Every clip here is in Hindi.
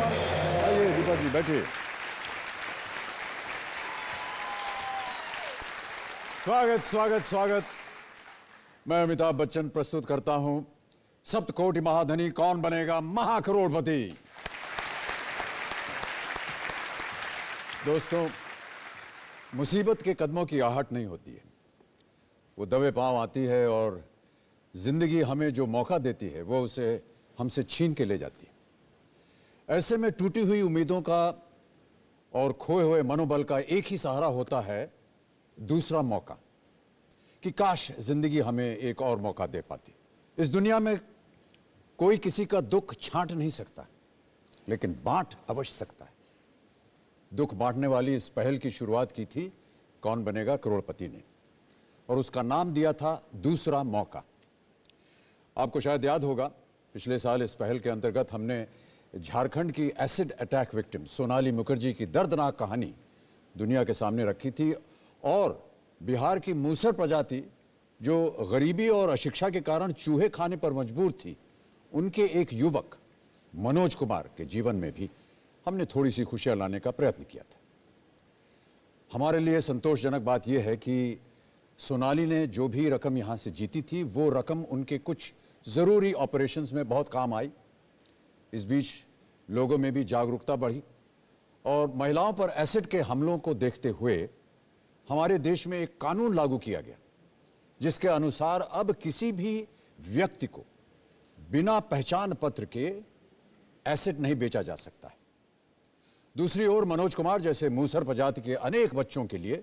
आइए दीपा जी बैठिए। स्वागत स्वागत स्वागत। मैं अमिताभ बच्चन प्रस्तुत करता हूं सप्तकोटि महाधनी कौन बनेगा महाकरोड़पति। दोस्तों, मुसीबत के कदमों की आहट नहीं होती है, वो दबे पांव आती है और जिंदगी हमें जो मौका देती है वो उसे हमसे छीन के ले जाती है। ऐसे में टूटी हुई उम्मीदों का और खोए हुए मनोबल का एक ही सहारा होता है, दूसरा मौका। कि काश जिंदगी हमें एक और मौका दे पाती। इस दुनिया में कोई किसी का दुख छांट नहीं सकता, लेकिन बांट अवश्य सकता है। दुख बांटने वाली इस पहल की शुरुआत की थी कौन बनेगा करोड़पति ने, और उसका नाम दिया था दूसरा मौका। आपको शायद याद होगा, पिछले साल इस पहल के अंतर्गत हमने झारखंड की acid attack victim Sonali Mukherjee की दर्दनाक कहानी दुनिया के सामने रखी थी, और बिहार की मूसर प्रजाति जो गरीबी और अशिक्षा के कारण चूहे खाने पर मजबूर थी, उनके एक युवक मनोज कुमार के जीवन में भी हमने थोड़ी सी खुशियां लाने का प्रयत्न किया था। हमारे लिए संतोषजनक बात यह है कि सोनाली ने जो भी रकम यहाँ से जीती थी, वो रकम उनके कुछ ज़रूरी ऑपरेशंस में बहुत काम आई। इस बीच लोगों में भी जागरूकता बढ़ी और महिलाओं पर एसिड के हमलों को देखते हुए हमारे देश में एक कानून लागू किया गया, जिसके अनुसार अब किसी भी व्यक्ति को बिना पहचान पत्र के एसिड नहीं बेचा जा सकता है। दूसरी ओर मनोज कुमार जैसे मूसर प्रजाति के अनेक बच्चों के लिए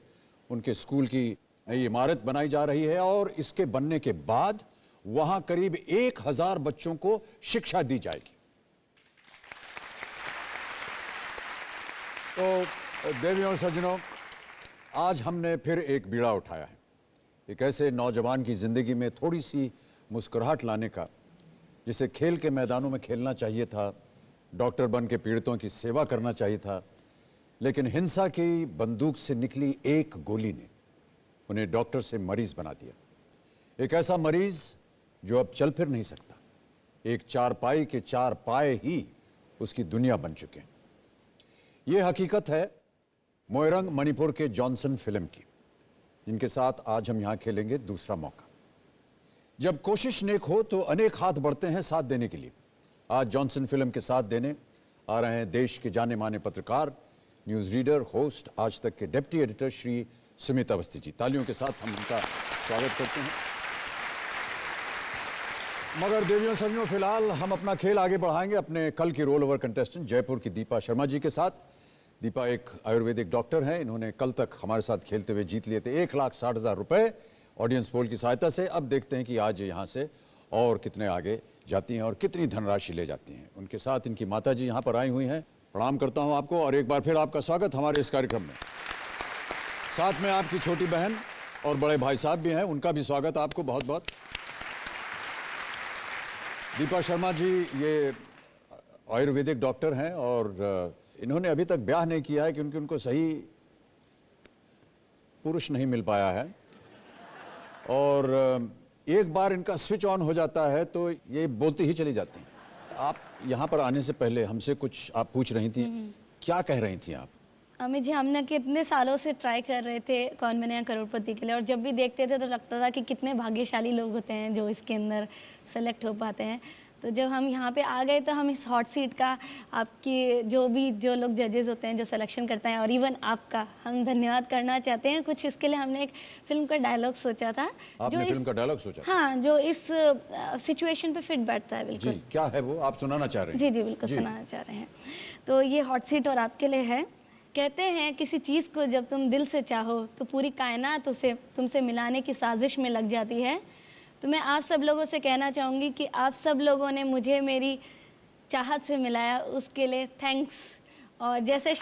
उनके स्कूल की नई इमारत बनाई जा रही है, और इसके बनने के बाद वहां करीब 1000 बच्चों को शिक्षा दी जाएगी। तो देवियों और सज्जनों, आज हमने फिर एक बीड़ा उठाया है, एक ऐसे नौजवान की जिंदगी में थोड़ी सी मुस्कुराहट लाने का, जिसे खेल के मैदानों में खेलना चाहिए था, डॉक्टर बन के पीड़ितों की सेवा करना चाहिए था, लेकिन हिंसा की बंदूक से निकली एक गोली ने उन्हें डॉक्टर से मरीज बना दिया। एक ऐसा मरीज जो अब चल फिर नहीं सकता, एक चारपाई के चार पाए ही उसकी दुनिया बन चुके हैं। यह हकीकत है मोइरंग मणिपुर के जॉनसन फिल्म की, जिनके साथ आज हम यहां खेलेंगे दूसरा मौका। जब कोशिश नेक हो तो अनेक हाथ बढ़ते हैं साथ देने के लिए। आज जॉनसन फिल्म के साथ देने आ रहे हैं देश के जाने माने पत्रकार, न्यूज रीडर, होस्ट, आज तक के डिप्टी एडिटर श्री सुमित अवस्थी जी। तालियों के साथ हम उनका स्वागत करते हैं। मगर देवियों सज्जनों, फिलहाल हम अपना खेल आगे बढ़ाएंगे अपने कल की रोल ओवर कंटेस्टेंट जयपुर की दीपा शर्मा जी के साथ। दीपा एक आयुर्वेदिक डॉक्टर हैं। इन्होंने कल तक हमारे साथ खेलते हुए जीत लिए थे 1,60,000 रुपए ऑडियंस पोल की सहायता से। अब देखते हैं कि आज यहाँ से और कितने आगे जाती हैं और कितनी धनराशि ले जाती हैं। उनके साथ इनकी माता जी यहाँ पर आई हुई हैं। प्रणाम करता हूँ आपको और एक बार फिर आपका स्वागत हमारे इस कार्यक्रम में। साथ में आपकी छोटी बहन और बड़े भाई साहब भी हैं, उनका भी स्वागत आपको बहुत बहुत। दीपा शर्मा जी ये आयुर्वेदिक डॉक्टर हैं और इन्होंने अभी तक ब्याह नहीं किया है क्योंकि उनको सही पुरुष नहीं मिल पाया है, और एक बार इनका स्विच ऑन हो जाता है तो ये बोलती ही चली जाती हैं। आप यहाँ पर आने से पहले हमसे कुछ आप पूछ रही थी, क्या कह रही थी आप? अमित जी, हमने कितने सालों से ट्राई कर रहे थे कौन बनेगा करोड़पति के लिए, और जब भी देखते थे तो लगता था कि कितने भाग्यशाली लोग होते हैं जो इसके अंदर सेलेक्ट हो पाते हैं। तो जब हम यहाँ पे आ गए तो हम इस हॉट सीट का आपकी जो लोग जजेस होते हैं जो सिलेक्शन करते हैं, और इवन आपका हम धन्यवाद करना चाहते हैं। कुछ इसके लिए हमने एक फिल्म का डायलॉग सोचा था। आपने फिल्म का डायलॉग सोचा? हाँ, जो इस सिचुएशन पे फिट बैठता है। बिल्कुल जी, क्या है वो आप सुनाना चाह रहे हैं? जी जी बिल्कुल सुनाना चाह रहे हैं। तो ये हॉट सीट और आपके लिए है। कहते हैं किसी चीज़ को जब तुम दिल से चाहो तो पूरी कायनात उसे तुमसे मिलाने की साजिश में लग जाती है। तो मैं आप सब लोगों से कहना चाहूँगी कि आप सब लोगों ने मुझे मेरी चाहत से मिलाया, उसके लिए थैंक्स। और जैसे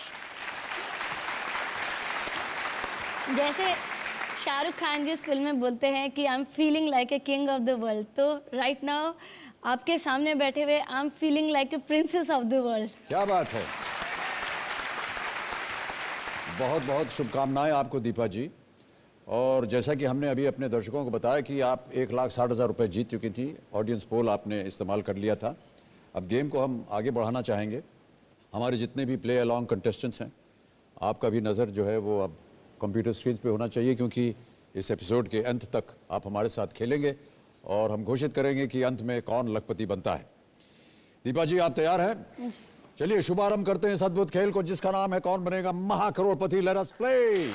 शाहरुख खान जी इस फिल्म में बोलते हैं कि I am feeling like a king of the world, तो राइट नाउ आपके सामने बैठे हुए I am feeling like a princess of the world. क्या बात है, बहुत बहुत शुभकामनाएं आपको दीपा जी। और जैसा कि हमने अभी अपने दर्शकों को बताया कि आप 1,60,000 रुपये जीत चुकी थी, ऑडियंस पोल आपने इस्तेमाल कर लिया था। अब गेम को हम आगे बढ़ाना चाहेंगे। हमारे जितने भी प्ले अलॉन्ग कंटेस्टेंट्स हैं, आपका भी नज़र जो है वो अब कंप्यूटर स्क्रीन पे होना चाहिए, क्योंकि इस एपिसोड के अंत तक आप हमारे साथ खेलेंगे और हम घोषित करेंगे कि अंत में कौन लखपति बनता है। दीपा जी, आप तैयार हैं? चलिए शुभारंभ करते हैं इस अद्भुत खेल को, जिसका नाम है कौन बनेगा महाकरोड़पति। Let us play.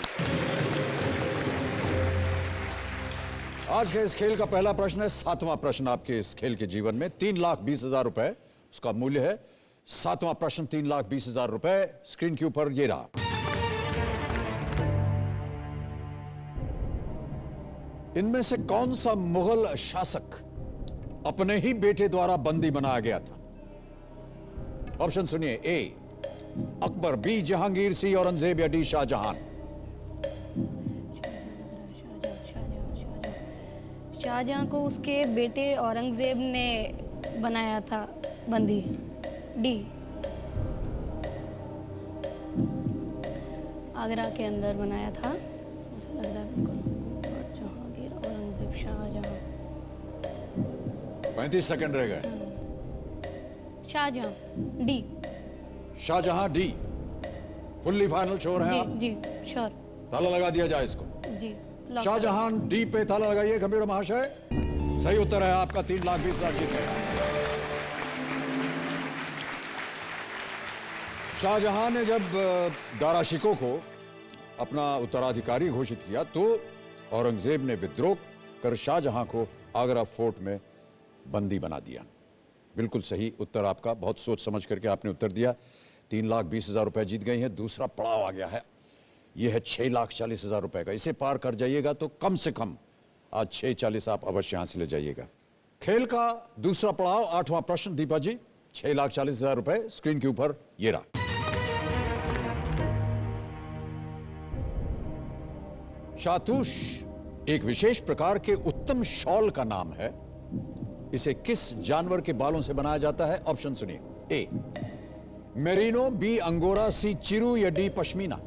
आज के इस खेल का पहला प्रश्न है, 7वां प्रश्न आपके इस खेल के जीवन में। 3,20,000 रुपए उसका मूल्य है। 7वां प्रश्न 3,20,000 रुपए स्क्रीन के ऊपर ये रहा। इनमें से कौन सा मुगल शासक अपने ही बेटे द्वारा बंदी बनाया गया था? ऑप्शन सुनिए। ए अकबर, बी जहांगीर, सी औरंगजेब या डी शाहजहां। शाहजहां को उसके बेटे औरंगजेब ने बनाया था बंदी। डी, आगरा के अंदर बनाया था ऐसा लग रहा है बिल्कुल। और जहांगीर, औरंगजेब, शाहजहां। 35 सेकंड रह गए। Shahjahan, D. Shahjahan, D. Fully final sure है आप? जी श्योर। ताला लगा दिया जाए इसको। जी लॉक। शाहजहां डी पे ताला लगाइए। गंभीर महाशय, सही उत्तर है आपका। 3,20,000 जीत गए। शाहजहां ने जब दारा शिकोह को अपना उत्तराधिकारी घोषित किया तो औरंगजेब ने विद्रोह कर शाहजहां को आगरा फोर्ट में बंदी बना दिया। बिल्कुल सही उत्तर आपका। बहुत सोच समझ करके आपने उत्तर दिया। 3,20,000 रुपए जीत गई हैं। दूसरा पड़ाव आ गया है, यह है 6,40,000 रुपए का। इसे पार कर जाइएगा तो कम से कम आज 6,40 आप अवश्य यहां से ले जाइएगा। खेल का दूसरा पड़ाव, 8वां प्रश्न दीपा जी, 6,40,000 रुपए स्क्रीन के ऊपर ये रहा। शातूश एक विशेष प्रकार के उत्तम शॉल का नाम है। इसे किस जानवर के बालों से बनाया जाता है? ऑप्शन सुनिए। ए मेरिनो, बी अंगोरा, सी चिरू या डी पश्मीना।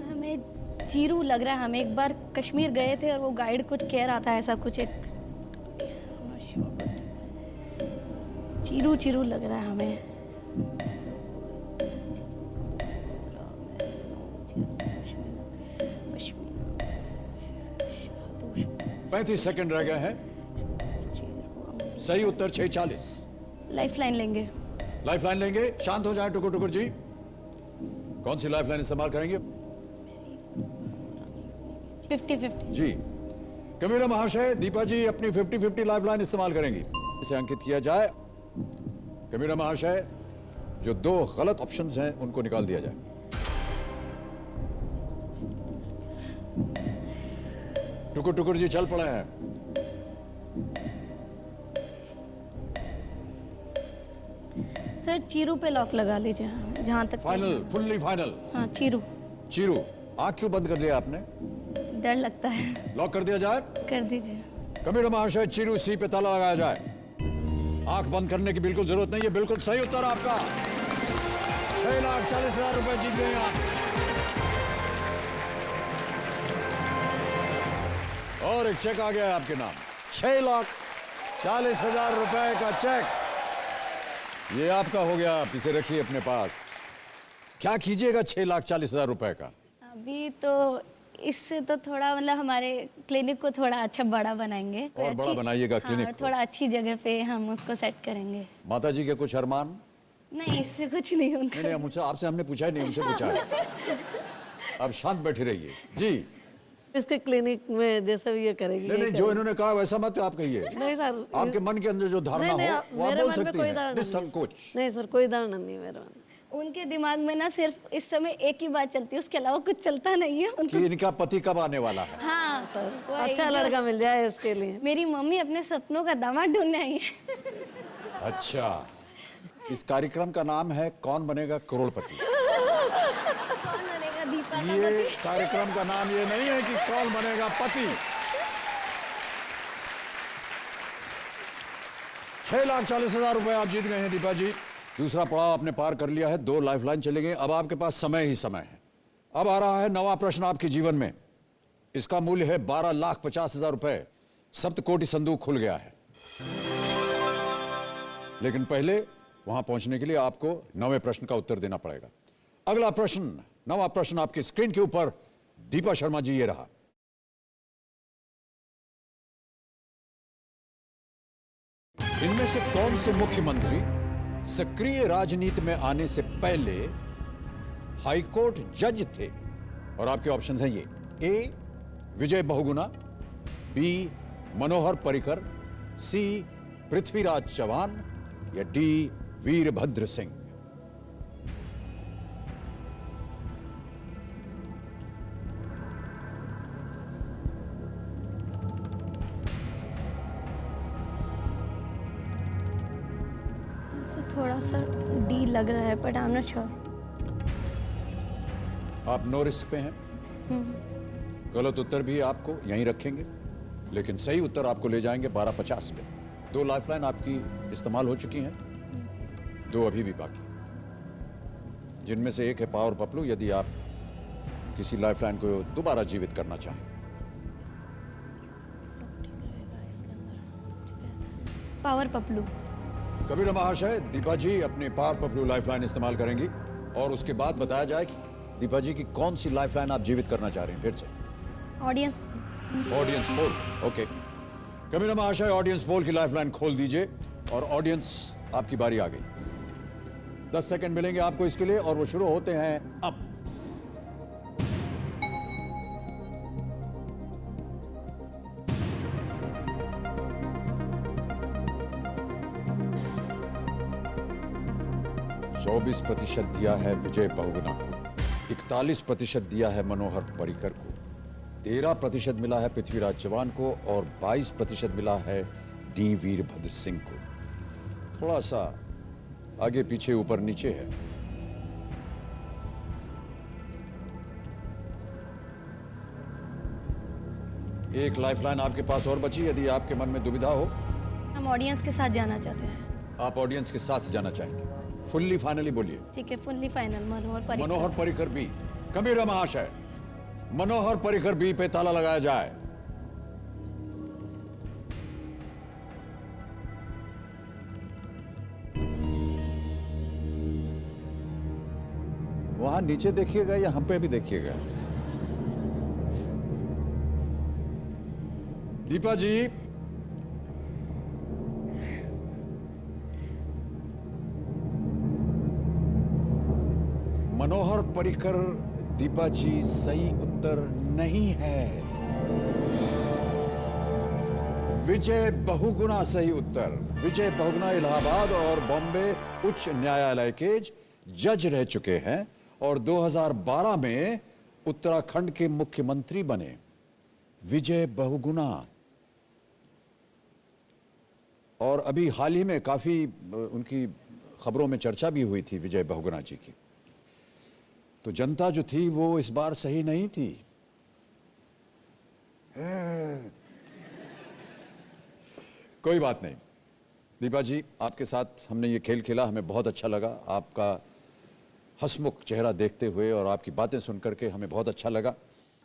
हमें चीरू लग रहा है। हम एक बार कश्मीर गए थे और वो गाइड कुछ कह रहा था ऐसा कुछ, एक चीरू चीरू लग रहा है हमें। 35 सेकंड रह गए हैं। सही उत्तर 6,40। लाइफ लाइन लेंगे। लाइफ लाइन लेंगे। शांत हो जाए टुकुर टुकुर जी। कौन सी लाइफ लाइन इस्तेमाल करेंगे? 50-50 जी कबीरा महाशय, दीपा जी अपनी 50-50 लाइफ लाइन इस्तेमाल करेंगी। इसे अंकित किया जाए। कबीरा महाशय, जो 2 गलत ऑप्शंस हैं उनको निकाल दिया जाए। टुकुर टुकुर जी चल पड़े हैं। सर चीरू पे लॉक लगा लीजिए जहाँ तक। Final, fully final. हाँ चीरू। चीरू, आंख क्यों बंद कर लिया आपने? डर लगता है। लॉक कर दिया जाए। कर दीजिए। कबीर महाशय, चीरू सी पे ताला लगाया जाए। आंख बंद करने की बिल्कुल जरूरत नहीं है। बिल्कुल सही उत्तर आपका। 6,40,000 रुपए जीत गए आप। और एक चेक आ गया है आपके नाम, 6,40,000 रुपए का चेक। ये आपका हो गया। आप इसे रखिए अपने पास। क्या कीजिएगा 6,40,000 रुपए का? अभी तो इससे तो थोड़ा मतलब हमारे क्लिनिक को थोड़ा अच्छा बड़ा बनाएंगे। और बड़ा बनाइएगा क्लिनिक हाँ, को। थोड़ा अच्छी जगह पे हम उसको सेट करेंगे। माता जी के कुछ अरमान? नहीं, इससे कुछ नहीं उनका। नहीं, मुझसे आपसे हमने पूछा ही नहीं, उनसे पूछा है। अब शांत बैठे रहिए जी। इसके क्लिनिक में जैसे ये करेगी। नहीं, जो इन्होंने कहा वैसा मत आप कहिए। नहीं सर, आपके मन के अंदर जो धारणा हो वो आप मेरे बोल मन में सकती कोई हैं, धारणा निसंकोच। नहीं सर, कोई धारणा नहीं मेरे मन में। उनके दिमाग में ना सिर्फ इस समय एक ही बात चलती है, उसके अलावा कुछ चलता नहीं है उनको। कि इनका पति कब आने वाला है? हाँ सर, वही अच्छा जो- लड़का मिल जाए इसके लिए। मेरी मम्मी अपने सपनों का दामाद ढूंढने आई है। अच्छा, इस कार्यक्रम का नाम है कौन बनेगा करोड़पति। कौन बनेगा दीपा का ये पति? कार्यक्रम का नाम ये नहीं है कि कौन बनेगा पति। 6,40,000 रुपए आप जीत गए हैं दीपा जी। दूसरा पड़ाव आपने पार कर लिया है। 2 लाइफलाइन चले गए। अब आपके पास समय ही समय है। अब आ रहा है नवा प्रश्न आपके जीवन में। इसका मूल्य है 12,50,000 रुपए। सप्तकोटि संदूक खुल गया है। लेकिन पहले वहां पहुंचने के लिए आपको 9वें प्रश्न का उत्तर देना पड़ेगा। अगला प्रश्न, 9वां प्रश्न आपकी स्क्रीन के ऊपर। दीपा शर्मा जी, ये रहा। इनमें से कौन से मुख्यमंत्री सक्रिय राजनीति में आने से पहले हाईकोर्ट जज थे? और आपके ऑप्शंस हैं ये: ए विजय बहुगुणा, बी मनोहर पर्रिकर, सी पृथ्वीराज चौहान या डी वीरभद्र सिंह। तो थोड़ा सा डी लग रहा है, but I am not sure. आप नो रिस्क पे हैं। गलत उत्तर भी आपको यहीं रखेंगे, लेकिन सही उत्तर आपको ले जाएंगे 1250 पे। 2 लाइफलाइन आपकी इस्तेमाल हो चुकी हैं, 2 अभी भी बाकी, जिनमें से एक है पावर पपलू। यदि आप किसी लाइफलाइन को दोबारा जीवित करना चाहें। पावर पपलू। कबीर महाशय, दीपा जी अपनी पावर पपलू लाइफलाइन इस्तेमाल करेंगी और उसके बाद बताया जाए कि दीपा जी की कौन सी लाइफलाइन आप जीवित करना चाह रहे हैं। फिर से ऑडियंस पोल। ओके, कबीर महाशय ऑडियंस पोल की लाइफलाइन खोल दीजिए और ऑडियंस आपकी बारी आ गई। 10 सेकंड मिलेंगे आपको इसके लिए और वो शुरू होते हैं अब। चौबीस % दिया है विजय बहुगुणा को, 41% दिया है मनोहर पर्रिकर को, 13% मिला है पृथ्वीराज चौहान को और 22% मिला है डी वीरभद्र सिंह को। थोड़ा सा आगे पीछे ऊपर नीचे है। एक लाइफलाइन आपके पास और बची, यदि आपके मन में दुविधा हो। हम ऑडियंस के साथ जाना चाहते हैं। आप ऑडियंस के साथ जाना चाहेंगे? फुल्ली फाइनली बोलिए। ठीक है, फुल्ली फाइनल मनोहर मनोहर पर्रिकर बी। कबीर महाशय, मनोहर पर्रिकर बी पे ताला लगाया जाए। वहां नीचे देखिएगा या हम पे भी देखिएगा। दीपा जी, मनोहर पर्रिकर दीपा जी सही उत्तर नहीं है। विजय बहुगुणा सही उत्तर। विजय बहुगुणा इलाहाबाद और बॉम्बे उच्च न्यायालय के जज रह चुके हैं और 2012 में उत्तराखंड के मुख्यमंत्री बने। विजय बहुगुणा। और अभी हाल ही में काफी उनकी खबरों में चर्चा भी हुई थी विजय बहुगुणा जी की। तो जनता जो थी वो इस बार सही नहीं थी। कोई बात नहीं दीपा जी, आपके साथ हमने ये खेल खेला, हमें बहुत अच्छा लगा। आपका हंसमुख चेहरा देखते हुए और आपकी बातें सुनकर के हमें बहुत अच्छा लगा।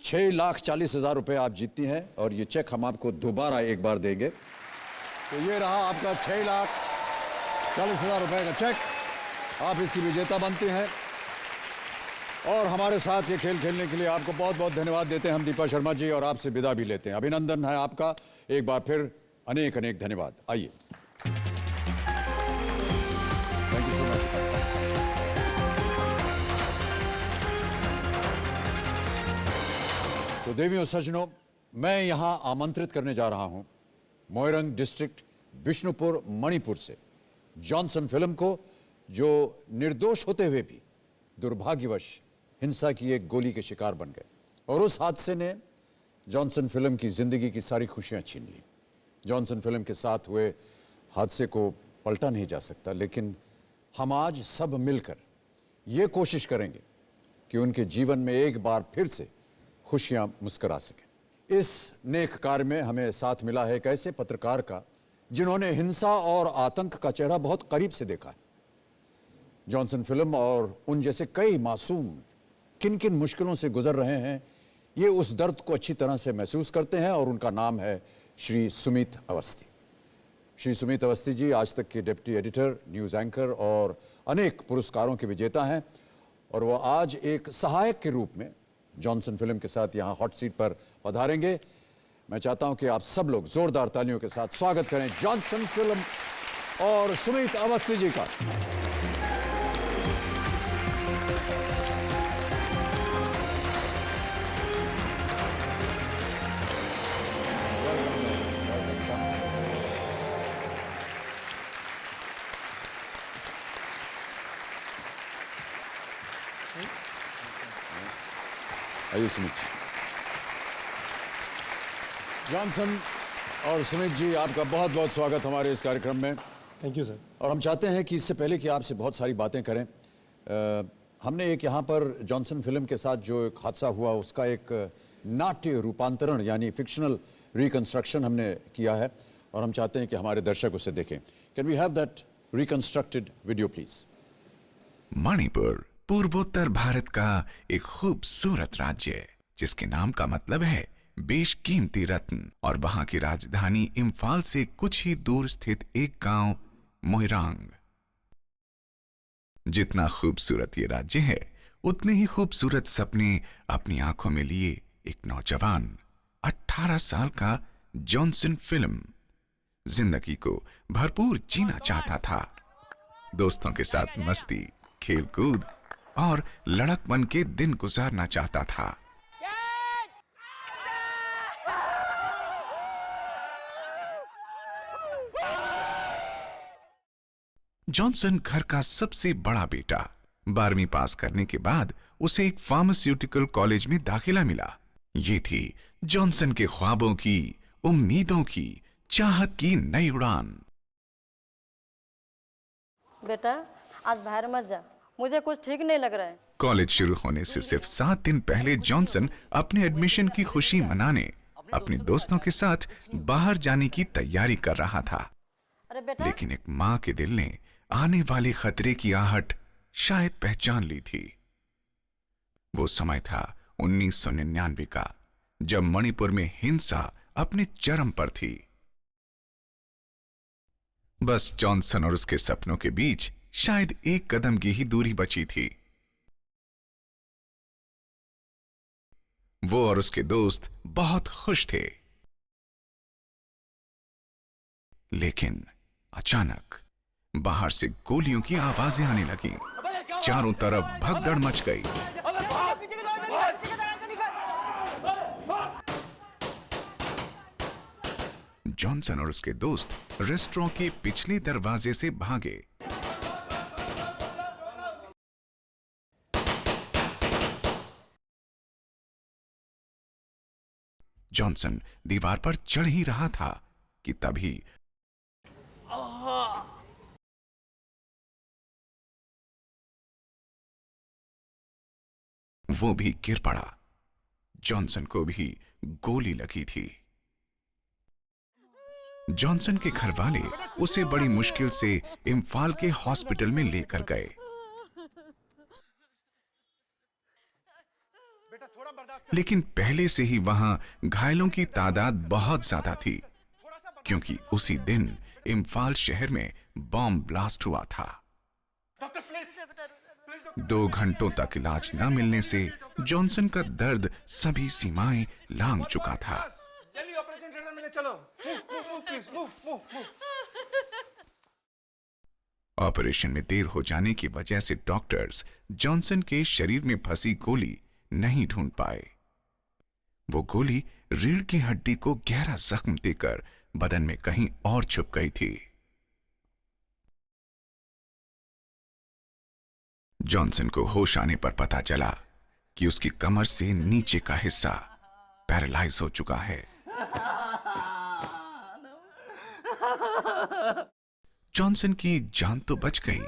6,40,000 रुपए आप जीती हैं और ये चेक हम आपको दोबारा एक बार देंगे। तो ये रहा आपका 6,40,000 रुपए का चेक। आप इसकी विजेता बनते हैं और हमारे साथ ये खेल खेलने के लिए आपको बहुत बहुत धन्यवाद देते हैं हम दीपा शर्मा जी, और आपसे विदा भी लेते हैं। अभिनंदन है आपका एक बार फिर, अनेक अनेक धन्यवाद। आइए, थैंक यू सो मच। तो देवियों सज्जनों, मैं यहां आमंत्रित करने जा रहा हूं मोइरंग डिस्ट्रिक्ट बिष्णुपुर मणिपुर से जॉनसन फिल्म को, जो निर्दोष होते हुए भी दुर्भाग्यवश हिंसा की एक गोली के शिकार बन गए और उस हादसे ने जॉनसन फिल्म की जिंदगी की सारी खुशियां छीन ली। जॉनसन फिल्म के साथ हुए हादसे को पलटा नहीं जा सकता, लेकिन हम आज सब मिलकर ये कोशिश करेंगे कि उनके जीवन में एक बार फिर से खुशियां मुस्कुरा सकें। इस नेक कार्य में हमें साथ मिला है एक ऐसे पत्रकार का जिन्होंने हिंसा और आतंक का चेहरा बहुत करीब से देखा है। जॉनसन फिल्म और उन जैसे कई मासूम किन किन मुश्किलों से गुजर रहे हैं, ये उस दर्द को अच्छी तरह से महसूस करते हैं और उनका नाम है श्री सुमित अवस्थी। श्री सुमित अवस्थी जी आज तक के डिप्टी एडिटर, न्यूज़ एंकर और अनेक पुरस्कारों के विजेता हैं और वो आज एक सहायक के रूप में जॉनसन फिल्म के साथ यहाँ हॉट सीट पर पधारेंगे। मैं चाहता हूं कि आप सब लोग जोरदार तालियों के साथ स्वागत करें जॉनसन फिल्म और सुमित अवस्थी जी का। आइए सुमित जी। जॉनसन और सुमित जी, आपका बहुत बहुत स्वागत हमारे इस कार्यक्रम में। Thank you sir. और हम चाहते हैं कि इससे पहले कि आपसे बहुत सारी बातें करें, हमने एक यहाँ पर जॉनसन फिल्म के साथ जो एक हादसा हुआ उसका एक नाट्य रूपांतरण यानी फिक्शनल रिकंस्ट्रक्शन हमने किया है और हम चाहते हैं कि हमारे दर्शक उसे देखें। Can we have that reconstructed video please? Manipur पूर्वोत्तर भारत का एक खूबसूरत राज्य जिसके नाम का मतलब है बेशकीमती रत्न और वहां की राजधानी इम्फाल से कुछ ही दूर स्थित एक गांव मोइरांग। जितना खूबसूरत ये राज्य है उतने ही खूबसूरत सपने अपनी आंखों में लिए एक नौजवान 18 साल का जॉनसन फिल्म जिंदगी को भरपूर जीना चाहता था। दोस्तों के साथ मस्ती, खेलकूद और लड़क बन के दिन गुजारना चाहता था। जॉनसन घर का सबसे बड़ा बेटा। 12वीं पास करने के बाद उसे एक फार्मास्यूटिकल कॉलेज में दाखिला मिला। ये थी जॉनसन के ख्वाबों की, उम्मीदों की, चाहत की नई उड़ान। बेटा आज बाहर मत जा, मुझे कुछ ठीक नहीं लग रहा है। कॉलेज शुरू होने से सिर्फ 7 दिन पहले जॉनसन अपने एडमिशन की खुशी मनाने अपने दोस्तों के साथ बाहर जाने की तैयारी कर रहा था। अरे बेटा, लेकिन एक मां के दिल ने आने वाले खतरे की आहट शायद पहचान ली थी। वो समय था 1999 का, जब मणिपुर में हिंसा अपने चरम पर थी। बस जॉनसन और उसके सपनों के बीच शायद एक कदम की ही दूरी बची थी। वो और उसके दोस्त बहुत खुश थे। लेकिन अचानक बाहर से गोलियों की आवाजें आने लगी। चारों तरफ भगदड़ मच गई। जॉनसन और उसके दोस्त रेस्टोरेंट के पिछले दरवाजे से भागे। जॉनसन दीवार पर चढ़ ही रहा था कि तभी वो भी गिर पड़ा। जॉनसन को भी गोली लगी थी। जॉनसन के घर वाले उसे बड़ी मुश्किल से इम्फाल के हॉस्पिटल में लेकर गए। लेकिन पहले से ही वहां घायलों की तादाद बहुत ज्यादा थी, क्योंकि उसी दिन इम्फाल शहर में बॉम्ब ब्लास्ट हुआ था। 2 घंटों तक इलाज न मिलने से जॉनसन का दर्द सभी सीमाएं लांघ चुका था। ऑपरेशन में देर हो जाने की वजह से डॉक्टर्स जॉनसन के शरीर में फंसी गोली नहीं ढूंढ पाए। वो गोली रीढ़ की हड्डी को गहरा जख्म देकर बदन में कहीं और छुप गई थी। जॉनसन को होश आने पर पता चला कि उसकी कमर से नीचे का हिस्सा पैरालाइज हो चुका है। जॉनसन की जान तो बच गई,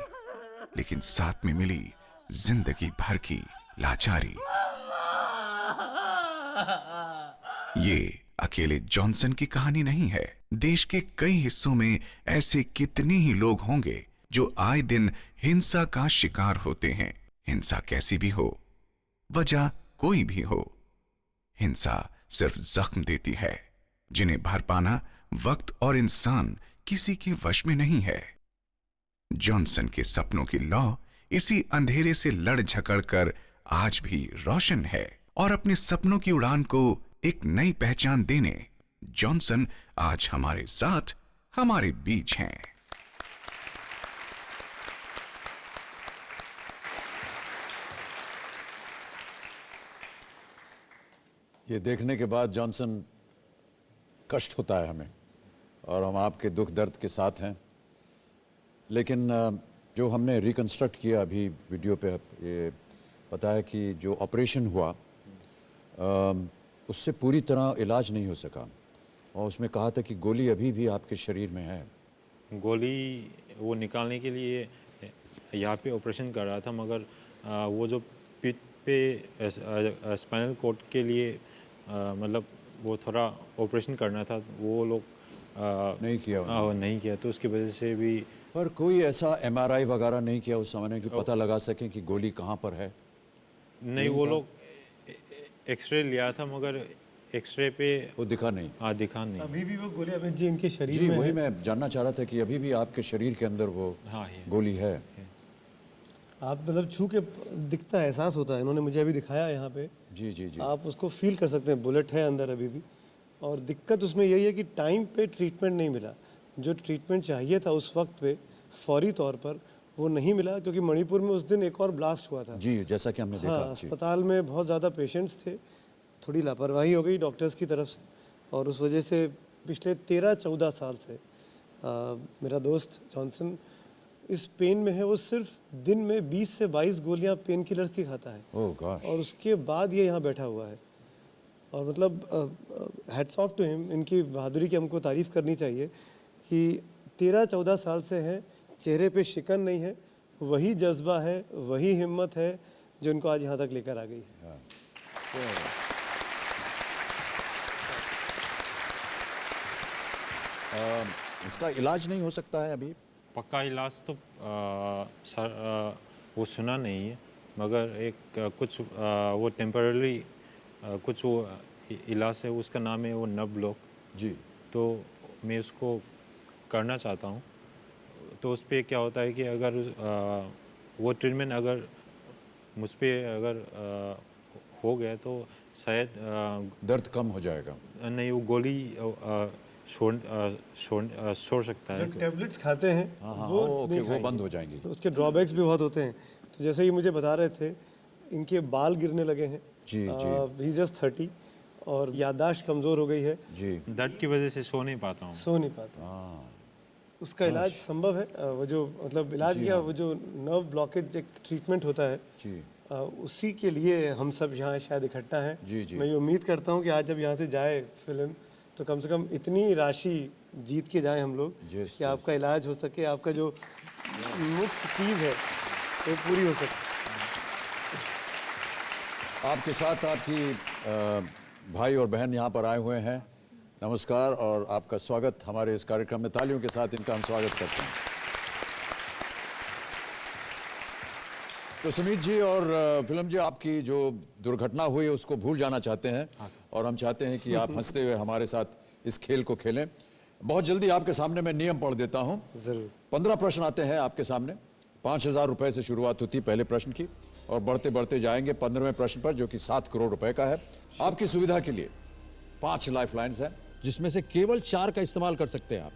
लेकिन साथ में मिली जिंदगी भर की लाचारी। ये अकेले जॉनसन की कहानी नहीं है। देश के कई हिस्सों में ऐसे कितने ही लोग होंगे जो आए दिन हिंसा का शिकार होते हैं। हिंसा कैसी भी हो, वजह कोई भी हो, हिंसा सिर्फ जख्म देती है, जिन्हें भर पाना वक्त और इंसान किसी के वश में नहीं है। जॉनसन के सपनों की लौ इसी अंधेरे से लड़ झकड़ कर आज भी रोशन है और अपने सपनों की उड़ान को एक नई पहचान देने जॉनसन आज हमारे साथ हमारे बीच हैं। ये देखने के बाद जॉनसन कष्ट होता है हमें और हम आपके दुख दर्द के साथ हैं, लेकिन जो हमने रिकंस्ट्रक्ट किया अभी वीडियो पे ये पता है कि जो ऑपरेशन हुआ उससे पूरी तरह इलाज नहीं हो सका और उसमें कहा था कि गोली अभी भी आपके शरीर में है। गोली वो निकालने के लिए यहाँ पे ऑपरेशन कर रहा था, मगर वो जो पीठ पे स्पाइनल कॉर्ड के लिए मतलब वो थोड़ा ऑपरेशन करना था, वो लोग नहीं किया उन्होंने। नहीं किया, तो उसकी वजह से भी। पर कोई ऐसा MRI वगैरह नहीं किया उस समय कि पता लगा सके कि गोली कहाँ पर है? नहीं, वो लोग एक्सरे लिया था, मगर एक्सरे पे वो दिखा नहीं। हाँ, दिखा नहीं। अभी भी वो गोली अमित जी इनके शरीर जी में वही है। मैं जानना चाह रहा था कि अभी भी आपके शरीर के अंदर वो हाँ, है। गोली है। आप मतलब छू के दिखता है, एहसास होता है। इन्होंने मुझे अभी दिखाया यहाँ पे, जी जी जी। आप उसको फील कर सकते हैं, बुलेट है अंदर अभी भी। और दिक्कत उसमें यही है कि टाइम पे ट्रीटमेंट नहीं मिला। जो ट्रीटमेंट चाहिए था उस वक्त पे फौरी तौर पर वो नहीं मिला, क्योंकि मणिपुर में उस दिन एक और ब्लास्ट हुआ था। जी जैसा कि हमने देखा। हाँ, जी। अस्पताल में बहुत ज़्यादा पेशेंट्स थे, थोड़ी लापरवाही हो गई डॉक्टर्स की तरफ से, और उस वजह से पिछले 13-14 साल से मेरा दोस्त जॉनसन इस पेन में है। वो सिर्फ दिन में 20 से 22 गोलियां पेन किलर्स की खाता है, ओह गॉश। और उसके बाद ये यहाँ बैठा हुआ है। और मतलब हैट्स ऑफ टू हिम, इनकी बहादुरी की हमको तारीफ़ करनी चाहिए कि 13-14 साल से हैं, चेहरे पे शिकन नहीं है, वही जज्बा है, वही हिम्मत है जो इनको आज यहाँ तक लेकर आ गई है। इसका इलाज नहीं हो सकता है अभी? पक्का इलाज तो सर वो सुना नहीं है, मगर एक कुछ वो टेम्पररी कुछ वो इलाज है, उसका नाम है वो नर्व ब्लॉक। जी। तो मैं उसको करना चाहता हूँ। तो उस पर क्या होता है कि अगर वो ट्रीटमेंट अगर मुझ पर अगर हो गया तो शायद दर्द कम हो जाएगा। नहीं, वो गोली छोड़ सकता है। जो टैबलेट्स खाते हैं हाँ, वो ओके, नहीं वो खाएंगे। बंद हो जाएंगी। उसके ड्रॉबैक्स भी बहुत होते हैं। तो जैसे ही मुझे बता रहे थे, इनके बाल गिरने लगे हैं। जी, जी। ही जस्ट 30 और याददाश्त कमज़ोर हो गई है, जी। दर्द की वजह से सो नहीं पाता हूँ। सो नहीं पाता। उसका इलाज संभव है। वो जो मतलब इलाज क्या, वो जो नर्व ब्लॉकेज एक ट्रीटमेंट होता है, जी। उसी के लिए हम सब यहाँ शायद इकट्ठा हैं। जी, जी। मैं ये उम्मीद करता हूँ कि आज जब यहाँ से जाए फिल्म, तो कम से कम इतनी राशि जीत के जाए हम लोग Yes, कि आपका इलाज हो सके, आपका जो मुख्य चीज़ है वो पूरी हो सके। आपके साथ आपकी भाई और बहन यहाँ पर आए हुए हैं। नमस्कार और आपका स्वागत हमारे इस कार्यक्रम में। तालियों के साथ इनका हम स्वागत करते हैं। तो सुमित जी और फिल्म जी, आपकी जो दुर्घटना हुई है उसको भूल जाना चाहते हैं। हाँ, और हम चाहते हैं कि आप हंसते हुए हमारे साथ इस खेल को खेलें। बहुत जल्दी आपके सामने मैं नियम पढ़ देता हूं। ज़रूर। 15 प्रश्न आते हैं आपके सामने। 5,000 रुपए से शुरुआत होती है पहले प्रश्न की और बढ़ते बढ़ते जाएंगे 15वें प्रश्न पर, जो कि 7 करोड़ रुपए का है। आपकी सुविधा के लिए 5 लाइफ लाइन्स हैं, जिसमें से केवल 4 का इस्तेमाल कर सकते हैं आप।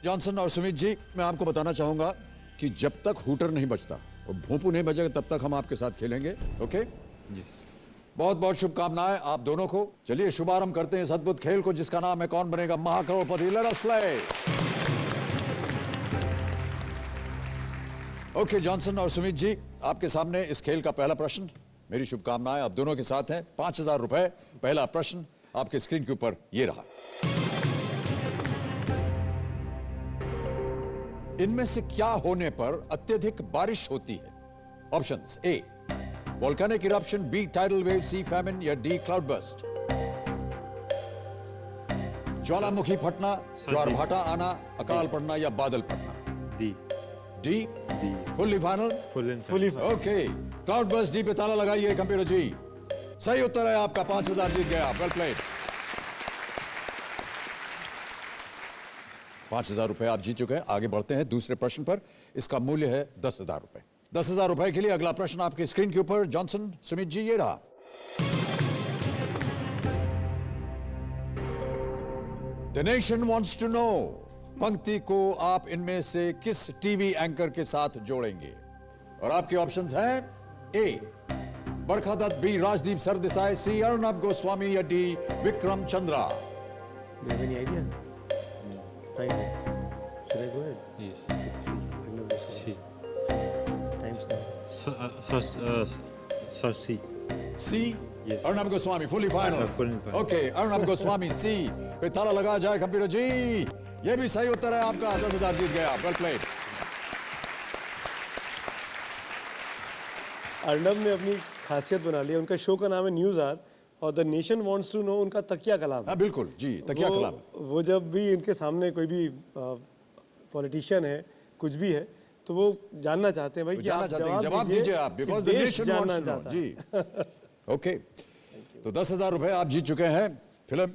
जॉनसन और सुमित जी, मैं आपको बताना चाहूंगा कि जब तक हूटर नहीं बजता और भोंपू नहीं बजेगा तब तक हम आपके साथ खेलेंगे। ओके? बहुत बहुत शुभकामनाएं आप दोनों को। चलिए शुभारंभ करते हैं इस अद्भुत खेल को, जिसका नाम है कौन बनेगा महाकरोड़पति। Let us play. Okay Johnson और सुमित जी, आपके सामने इस खेल का पहला प्रश्न। मेरी शुभकामनाएं आप दोनों के साथ हैं। 5,000 रुपए। पहला प्रश्न आपके स्क्रीन के ऊपर ये रहा। इनमें से क्या होने पर अत्यधिक बारिश होती है? Options: A volcanic eruption, B tidal wave, C famine, या डी क्लाउड बर्स्ट। ज्वालामुखी फटना, ज्वार भाटा आना, अकाल पड़ना या बादल पड़ना। D. D. D. Fully final? Fully. Okay, cloud burst D पे ताला लगाइए कंप्यूटर जी। सही उत्तर है आपका। 5,000 जीत गया। Well played. 5,000 रुपए आप जीत चुके हैं। आगे बढ़ते हैं दूसरे प्रश्न पर। इसका मूल्य है 10,000 रुपए। 10,000 रुपए के लिए अगला प्रश्न आपके स्क्रीन के ऊपर। जॉनसन, सुमित जी, ये रहा। The nation wants to know पंक्ति को आप इनमें से किस टीवी एंकर के साथ जोड़ेंगे? और आपके ऑप्शंस हैं ए बरखा दत्त, बी राजदीप सरदेसाई, सी अर्णब गोस्वामी या D Vikram Chandra. Do you have any idea? No. Should I go ahead? Yes. Let's see. Arnab Goswami. C. Times now. Sir C. C Yes. Arnab Goswami, fully final. fully final. Okay, Arnab Goswami C पे ताला लगा जाए कंप्यूटर जी। ये भी सही उत्तर है आपका। 10,000 जीत गए आप। Well played. अर्नब ने अपनी खासियत बना ली है। उनका शो का नाम है न्यूज़ आर और the nation wants to know उनका तकिया कलाम। हाँ बिल्कुल जी, तकिया कलाम। वो जब भी इनके सामने कोई भी पॉलिटिशियन है, कुछ भी है, तो वो जानना चाहते हैं भाई कि आप जवाब दीजिए आप, कि बिकॉज द देश नेशन जानना वांट्स टू नो। चाहता है। जी ओके, तो 10,000 रुपए आप जीत चुके हैं फिल्म।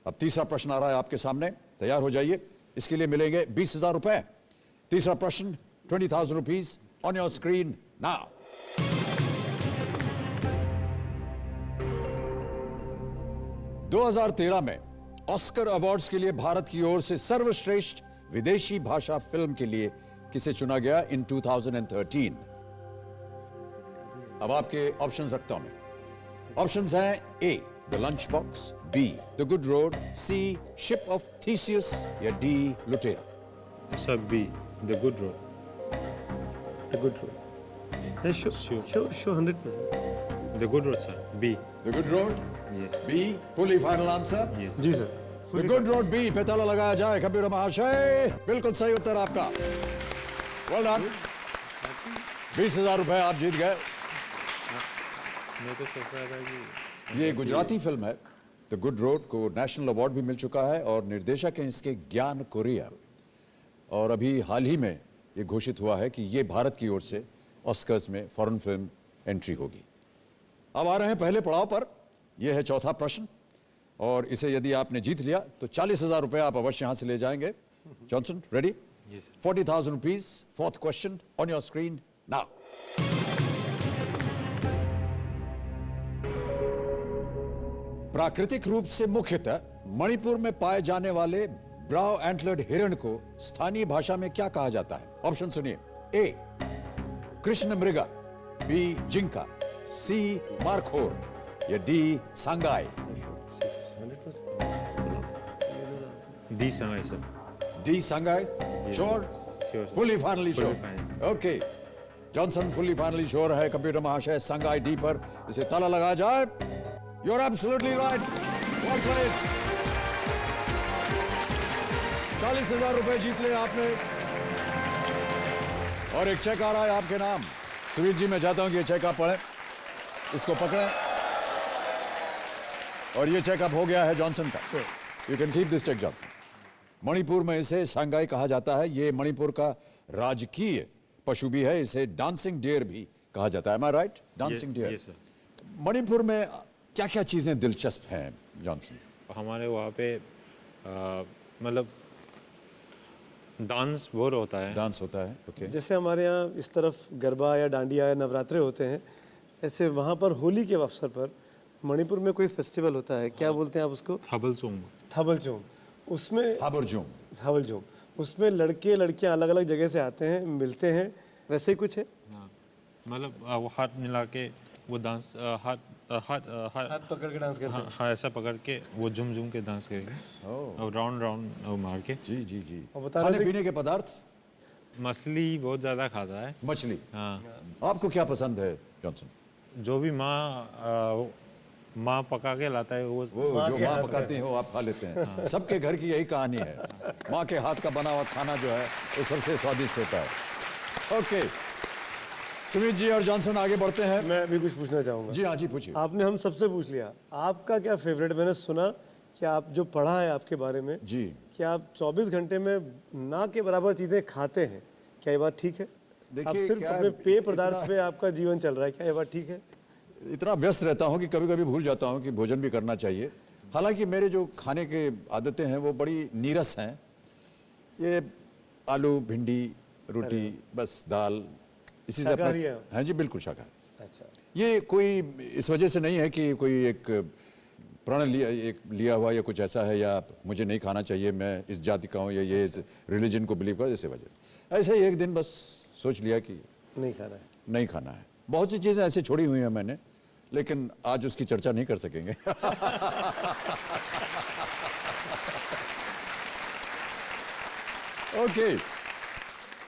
अब तीसरा प्रश्न आ रहा है आपके सामने, तैयार हो जाइए। इसके लिए मिलेंगे 20,000 रुपए। तीसरा प्रश्न, 20,000 rupees on your screen now. 2013 में ऑस्कर अवार्ड्स के लिए भारत की ओर से सर्वश्रेष्ठ विदेशी भाषा फिल्म के लिए किसे चुना गया इन 2013? अब आपके ऑप्शंस रखता हूं मैं। ऑप्शंस हैं A the lunch box, B the good road, C ship of Theseus या D Lootera. Sir B. The Good Road. The Good Road. Yeah, sure, 100%. The Good Road, sir. B. The good road, Yes. B fully final answer. Yes. जी sir. The good road B पे ताला लगाया जाए कंप्यूटर महाशय। बिल्कुल सही उत्तर आपका। Well done. 20,000 रुपए आप जीत गए। मैं तो सोच रहा था कि ये गुजराती फिल्म है। द गुड रोड को नेशनल अवार्ड भी मिल चुका है और निर्देशक हैं इसके ज्ञान कोरिया। और अभी हाल ही में ये घोषित हुआ है कि ये भारत की ओर से ऑस्कर्स में फॉरेन फिल्म एंट्री होगी। अब आ रहे हैं पहले पड़ाव पर। यह है चौथा प्रश्न और इसे यदि आपने जीत लिया तो 40,000 रुपए आप अवश्य यहां से ले जाएंगे। Johnson, ready? Yes, sir. 40,000 rupees. Fourth question on your screen now. प्राकृतिक रूप से मुख्यतः मणिपुर में पाए जाने वाले ब्राउ एंटलर्ड हिरण को स्थानीय भाषा में क्या कहा जाता है? ऑप्शन सुनिए। A Krishna Mriga, B Jinka, C markhor या D Sangai. D. Sangai, sir. D Sangai. Sure? Sure, sir. Fully finally Fully sure. final. Okay, Johnson fully finally sure है। कंप्यूटर महाशय सांगाई डी पर इसे ताला लगाया जाए। You are absolutely right. Well played. 40,000 रुपए जीत लिए आपने और एक चेक आ रहा है आपके नाम। सुवीर जी, मैं चाहता हूं कि ये चेक आप पढ़ें। इसको पकड़ें और ये चेक अप हो गया है जॉनसन का। You can keep this cheque Johnson. Manipur में इसे सांगाई कहा जाता है। ये मणिपुर का राजकीय पशु भी है। इसे डांसिंग डियर भी कहा जाता है। Am I right? Dancing deer. Yes, sir. Manipur में क्या क्या चीजें दिलचस्प हैं जॉनसन? हमारे वहाँ पे मतलब डांस बहुत होता है। डांस होता है। ओके। जैसे हमारे यहाँ इस तरफ गरबा या डांडिया या नवरात्रे होते हैं, ऐसे वहाँ पर होली के अवसर पर मणिपुर में कोई फेस्टिवल होता है। क्या बोलते हैं आप उसको? थबल चोंग। थबलचोम। उसमें हाबरजूम। थबलचोम, उसमें लड़के लड़कियाँ अलग अलग जगह से आते हैं, मिलते हैं, वैसे ही कुछ है। हाँ, मतलब वो हाथ मिला के वो डांस हाथ पकड़ के डांस करते हैं। हाँ, ऐसा पकड़ के वो झूम झूम के डांस करेंगे और राउंड राउंड मार के। जी जी जी। और बता रहे खाने थे पीने के पदार्थ? मछली बहुत ज़्यादा खाता है। मछली। हाँ, आपको क्या पसंद है जॉनसन? जो भी माँ पका के लाता है वो वो जो माँ पकाती है वो आप खा लेते हैं। सबके घर की यही कहानी है। माँ के हाथ का बना हुआ खाना जो है वो सबसे स्वादिष्ट होता है। ओके, सुमित जी और जॉनसन आगे बढ़ते हैं। मैं भी कुछ पूछना चाहूँगा। जी हाँ जी, पूछिए। आपने हम सबसे पूछ लिया, आपका क्या फेवरेट? मैंने सुना कि आप जो पढ़ा है आपके बारे में जी। कि आप 24 घंटे में ना के बराबर चीज़ें खाते हैं। क्या ये बात ठीक है? आप देखिए, सिर्फ क्या अपने पेय इतना- पदार्थ पे आपका जीवन चल रहा है। क्या ये बात ठीक है? इतना व्यस्त रहता हूँ कि कभी कभी भूल जाता हूँ कि भोजन भी करना चाहिए। हालांकि मेरे जो खाने के आदतें हैं वो बड़ी नीरस हैं। ये आलू भिंडी रोटी बस दाल इसी से शाकाहारी अपना है? हाँ जी बिल्कुल शाकाहारी। अच्छा, ये कोई इस वजह से नहीं है कि कोई एक प्रण लिया हुआ या कुछ ऐसा है या मुझे नहीं खाना चाहिए, मैं इस जाति का हूँ या ये इस रिलीजन को बिलीव कर, ऐसे वजह ऐसे ही एक दिन बस सोच लिया कि नहीं खाना है। नहीं खाना है। बहुत सी चीज़ें ऐसे छोड़ी हुई हैं मैंने, लेकिन आज उसकी चर्चा नहीं कर सकेंगे। ओके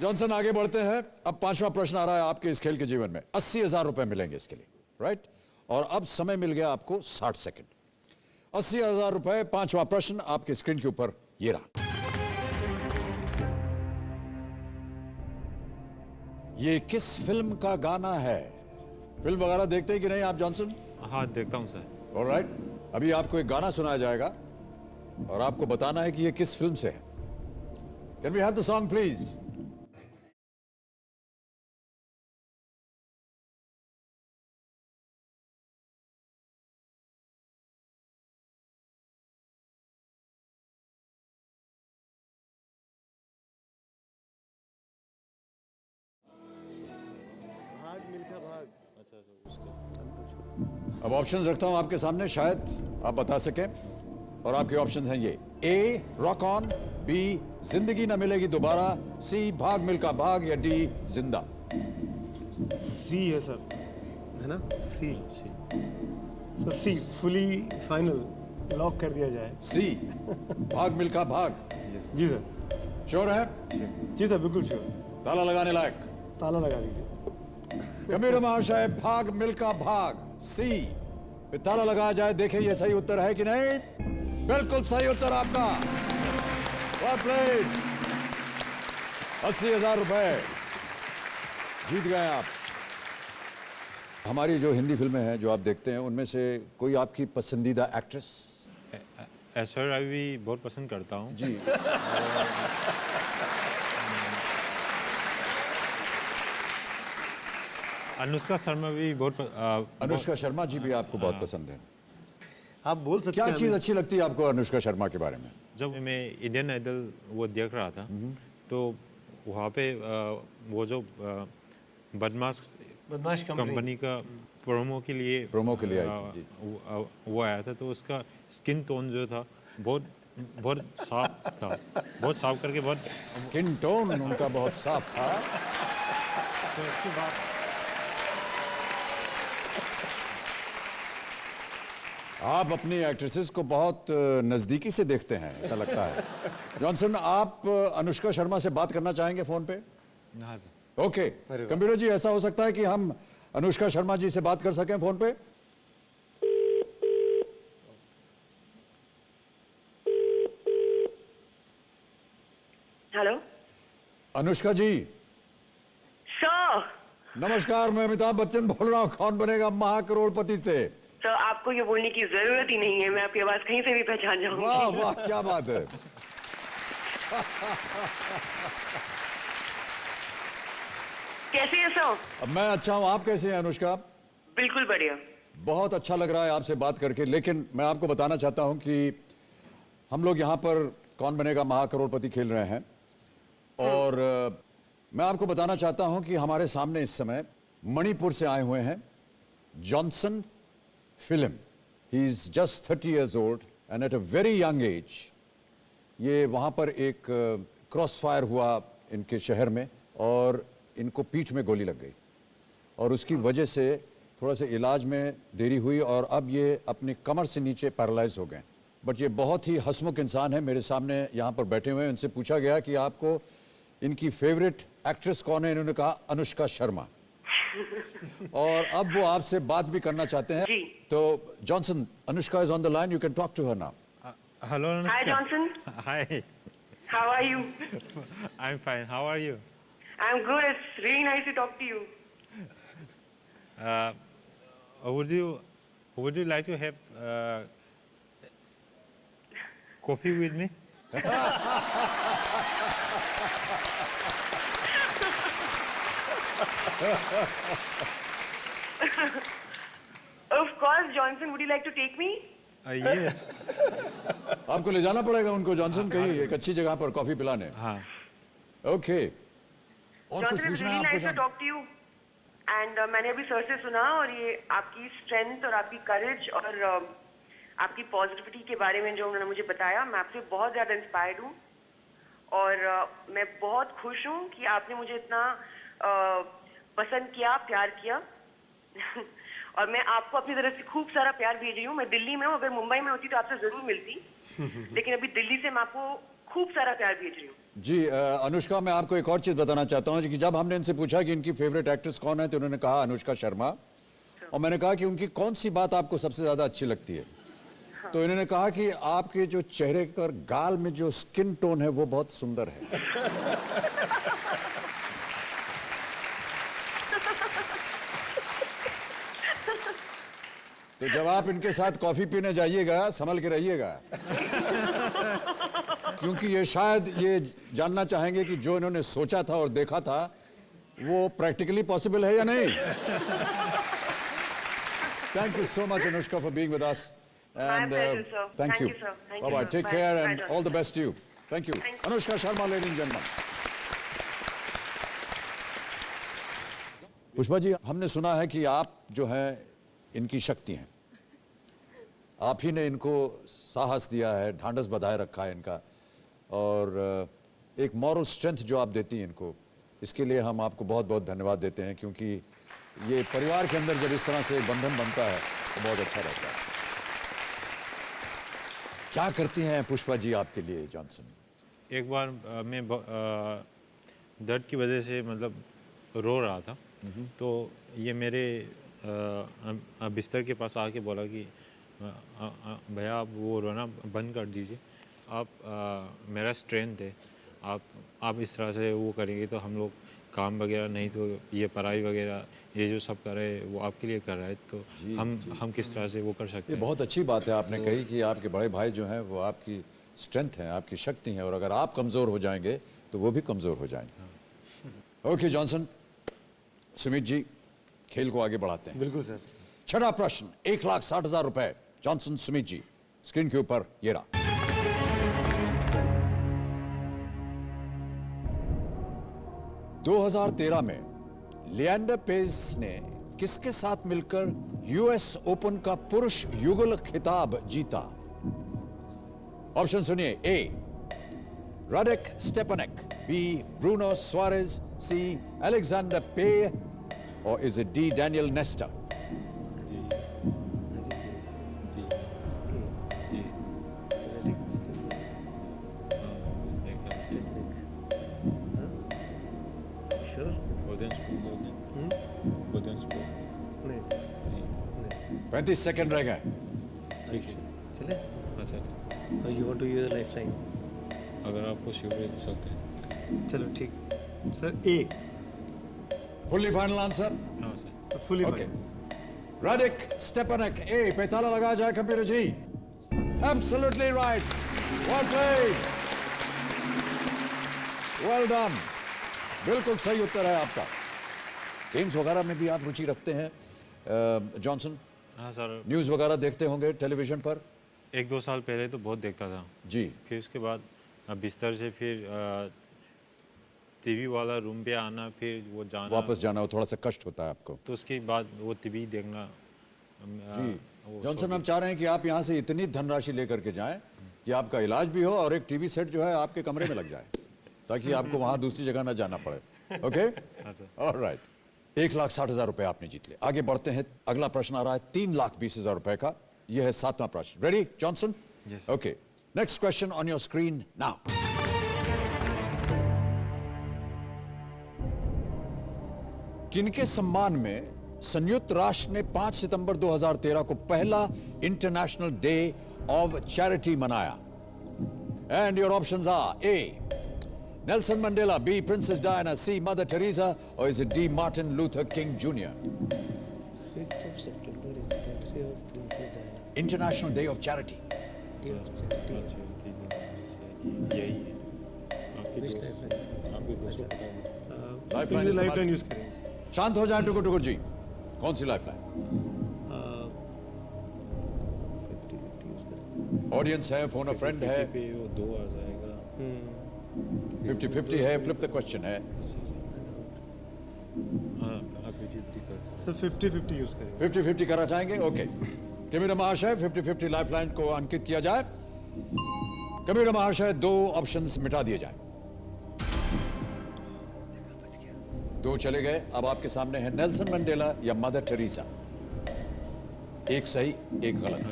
जॉनसन, आगे बढ़ते हैं। अब 5वां प्रश्न आ रहा है आपके इस खेल के जीवन में। 80,000 रुपए मिलेंगे इसके लिए, राइट? और अब समय मिल गया आपको 60 सेकंड। 80,000 रुपए, 5वां प्रश्न आपके स्क्रीन के ऊपर ये रहा। ये किस फिल्म का गाना है? फिल्म वगैरह देखते हैं कि नहीं आप जॉनसन? हाँ देखता हूँ सर। ऑलराइट, अभी आपको एक गाना सुनाया जाएगा और आपको बताना है कि ये किस फिल्म से है। Can we have the song please? Bhaag Milkha भाग। अब ऑप्शंस रखता हूं आपके सामने, शायद आप बता सकें। और आपके ऑप्शंस हैं ये: ए रॉक ऑन, बी जिंदगी न मिलेगी दोबारा, सी भाग मिल्खा भाग, या डी जिंदा। सी है सर, है ना? सी सर, सी फुली फाइनल लॉक कर दिया जाए। सी भाग मिल्खा भाग, जी सर। श्योर है? जी सर, बिल्कुल श्योर। ताला लगाने लायक। ताला लगा दीजिए। कंप्यूटर महाशय, भाग मिल्खा भाग सी पे ताला लगाया जाए। देखें ये सही उत्तर है कि नहीं। बिल्कुल सही उत्तर आपका। Well played. 80,000 रुपए जीत गए आप। हमारी जो हिंदी फिल्में हैं जो आप देखते हैं, उनमें से कोई आपकी पसंदीदा एक्ट्रेस? ऐश्वर्या राय भी बहुत पसंद करता हूँ जी। अनुष्का शर्मा भी बहुत अनुष्का शर्मा जी भी आपको बहुत पसंद है। आप बोल सकते क्या हैं। चीज अच्छी लगती है आपको अनुष्का शर्मा के बारे में? जब मैं इंडियन आइडल वो देख रहा था तो वहाँ पे वो जो बदमाश कंपनी का प्रोमो के लिए आई थी, जी। वो आया था, तो उसका स्किन टोन जो था बहुत बहुत साफ था, बहुत साफ करके बहुत। स्किन टोन उनका बहुत साफ था। तो इसके बाद आप अपनी एक्ट्रेसेस को बहुत नजदीकी से देखते हैं ऐसा लगता है। जॉनसन, आप अनुष्का शर्मा से बात करना चाहेंगे फोन पे? हाँ सर। ओके कंप्यूटर जी, ऐसा हो सकता है कि हम अनुष्का शर्मा जी से बात कर सकें फोन पे? हेलो अनुष्का जी सर। नमस्कार, मैं अमिताभ बच्चन बोल रहा हूँ, कौन बनेगा महाकरोड़पति से। सर आपको ये बोलने की जरूरत ही नहीं है, मैं आपकी आवाज कहीं से भी पहचान जाऊंगी। वाह वाह, क्या बात है। कैसे है सर? अब मैं अच्छा हूँ, आप कैसे हैं अनुष्का? बिल्कुल बढ़िया। बहुत अच्छा लग रहा है आपसे बात करके, लेकिन मैं आपको बताना चाहता हूं कि हम लोग यहाँ पर कौन बनेगा महाकरोड़पति खेल रहे हैं और मैं आपको बताना चाहता हूं कि हमारे सामने इस समय मणिपुर से आए हुए हैं Johnson film. He is just 30 years old and at a very young age ये वहाँ पर एक क्रॉस फायर हुआ इनके शहर में और इनको पीठ में गोली लग गई और उसकी वजह से थोड़ा सा इलाज में देरी हुई और अब ये अपनी कमर से नीचे पैरालाइज हो गए। बट ये बहुत ही हंसमुख इंसान है, मेरे सामने यहाँ पर बैठे हुए हैं। उनसे पूछा गया कि आपको इनकी फेवरेट एक्ट्रेस कौन है, इन्होंने कहा अनुष्का शर्मा। और अब वो आपसे बात भी करना चाहते हैं। तो Johnson, Anushka is on the line, you can talk to her now. Hello Anushka. Hi Johnson. Hi. How are you? I am fine, how are you? I am good, it's really nice to talk to you. Would you like to have coffee with me? Of course, Johnson, would you like to take me? Yes. आपको ले जाना पड़ेगा उनको जॉनसन कहीं एक अच्छी जगह पर कॉफी पिलाने। हाँ। ओके, और कुछ पूछना है आपको जान? टॉक टू यू एंड मैंने अभी सर से सुना और ये आपकी स्ट्रेंथ और आपकी करेज और आपकी पॉजिटिविटी के बारे में जो उन्होंने मुझे बताया, मैं आपसे बहुत ज़्यादा इंस्पायर्ड हूँ और मैं बहुत खुश हूँ कि आपने मुझे इतना पसंद किया, प्यार किया और मैं आपको अपनी तरफ से खूब सारा प्यार भेज रही हूँ। मैं दिल्ली में हूँ, अगर मुंबई में होती तो आपसे ज़रूर मिलती लेकिन अभी दिल्ली से मैं आपको खूब सारा प्यार भेज रही हूँ। जी अनुष्का, मैं आपको एक और चीज बताना चाहता हूँ कि जब हमने इनसे पूछा कि इनकी फेवरेट एक्ट्रेस कौन है तो उन्होंने कहा अनुष्का शर्मा, और मैंने कहा कि उनकी कौन सी बात आपको सबसे ज्यादा अच्छी लगती है, तो इन्होंने कहा कि आपके जो चेहरे पर गाल में जो स्किन टोन है वो बहुत सुंदर है। तो जब आप इनके साथ कॉफी पीने जाइएगा संभल के रहिएगा, क्योंकि ये शायद ये जानना चाहेंगे कि जो इन्होंने सोचा था और देखा था वो प्रैक्टिकली पॉसिबल है या नहीं। Thank you so much Anushka for being with us and thank you. Bye bye, take care and all the best to you. Thank you Anushka Sharma, ladies and gentleman. Pushpa ji, हमने सुना है कि आप जो हैं इनकी शक्ति हैं, आप ही ने इनको साहस दिया है, ढांढस बधाए रखा है इनका, और एक मॉरल स्ट्रेंथ जो आप देती हैं इनको, इसके लिए हम आपको बहुत बहुत धन्यवाद देते हैं, क्योंकि ये परिवार के अंदर जब इस तरह से बंधन बनता है तो बहुत अच्छा रहता है। क्या करती हैं पुष्पा जी आपके लिए जॉनसन? एक बार मैं दर्द की वजह से मतलब रो रहा था, तो ये मेरे बिस्तर के पास आके बोला कि भैया आप वो रोना बंद कर दीजिए, आप मेरा स्ट्रेंथ है, आप इस तरह से वो करेंगे तो हम लोग काम वगैरह नहीं तो ये पढ़ाई वगैरह ये जो सब कर रहे हैं वो आपके लिए कर रहा है, तो हम किस तरह से वो कर सकते ये हैं। बहुत अच्छी बात है आपने कही कि आपके बड़े भाई जो हैं वो आपकी स्ट्रेंथ हैं, आपकी शक्ति हैं, और अगर आप कमज़ोर हो जाएंगे तो वो भी कमज़ोर हो जाएंगे। ओके जॉनसन, सुमित जी खेल को आगे बढ़ाते हैं। बिल्कुल सर। छठा प्रश्न, 1,60,000 रुपए। जॉनसन सुमित जी स्क्रीन के ऊपर ये रहा। – 2013 में लिएंडर पेस ने किसके साथ मिलकर यूएस ओपन का पुरुष युगल खिताब जीता? ऑप्शन सुनिए। A Radek Stepanek, B Bruno Suarez, C Alexander पे, और is it D Daniel Nestor? नहीं 35 सेकंड रह गए। ठीक है, चले। हाँ sir, you want to use lifeline? अगर आपको श्योर दे सकते हैं। चलो ठीक sir. A fully final answer? हाँ sir. Fully okay. Radek Stepanek A पे ताला लगाया जाए computer ji. Absolutely right, well played, well done, बिल्कुल सही उत्तर है आपका। गेम्स वगैरह में भी आप रुचि रखते हैं जॉनसन? हाँ सर, न्यूज़ वगैरह देखते होंगे टेलीविजन पर? 1-2 साल पहले तो बहुत देखता था जी। फिर उसके बाद बिस्तर से फिर टीवी वाला रूम पे आना, फिर वो जाना, वापस जाना, वो थोड़ा सा कष्ट होता है आपको? तो उसके बाद वो टीवी देखना। जी जॉनसन, हम चाह रहे हैं कि आप यहाँ से इतनी धनराशि लेकर के जाएं कि आपका इलाज भी हो और एक टीवी सेट जो है आपके कमरे में लग जाए, ताकि आपको वहाँ दूसरी जगह ना जाना पड़े। Okay, alright. 1,60,000 रुपए आपने जीत लिए। आगे बढ़ते हैं, अगला प्रश्न आ रहा है 3,20,000 रुपए का। यह है 7वां प्रश्न। Ready Johnson? Yes. Okay, next question on your screen now. किनके सम्मान में संयुक्त राष्ट्र ने 5 सितंबर 2013 को पहला इंटरनेशनल डे ऑफ चैरिटी मनाया? And your options are A Nelson Mandela, B Princess Diana, C Mother Teresa, or is it D Martin Luther King Jr.? 5th of September is the birthday of Princess Diana. International Day of Charity. Day of charity. यही है आपकी Which lifeline? आपके दोस्तों को बताओ। लाइफलाइन लाइफ इस्तेमाल- लाइन यूज करेंगे। शांत हो जाए टुकुर टुकुर जी, कौन सी लाइफलाइन? ऑडियंस है, फोन अ फ्रेंड है, 50 पे वो 2 आ जाएगा। 50-50 है, फ्लिप द क्वेश्चन है। हाँ, आप 50 कर। सर 50-50 यूज़ करेंगे। 50-50 करना चाहेंगे? ओके। कैमरा महाशय 50-50 लाइफलाइन को अंकित किया जाए। कैमरा महाशय 2 ऑप्शंस मिटा दिए जाए। 2 चले गए। अब आपके सामने है नेल्सन मंडेला या मदर टेरेसा। एक सही, एक गलत।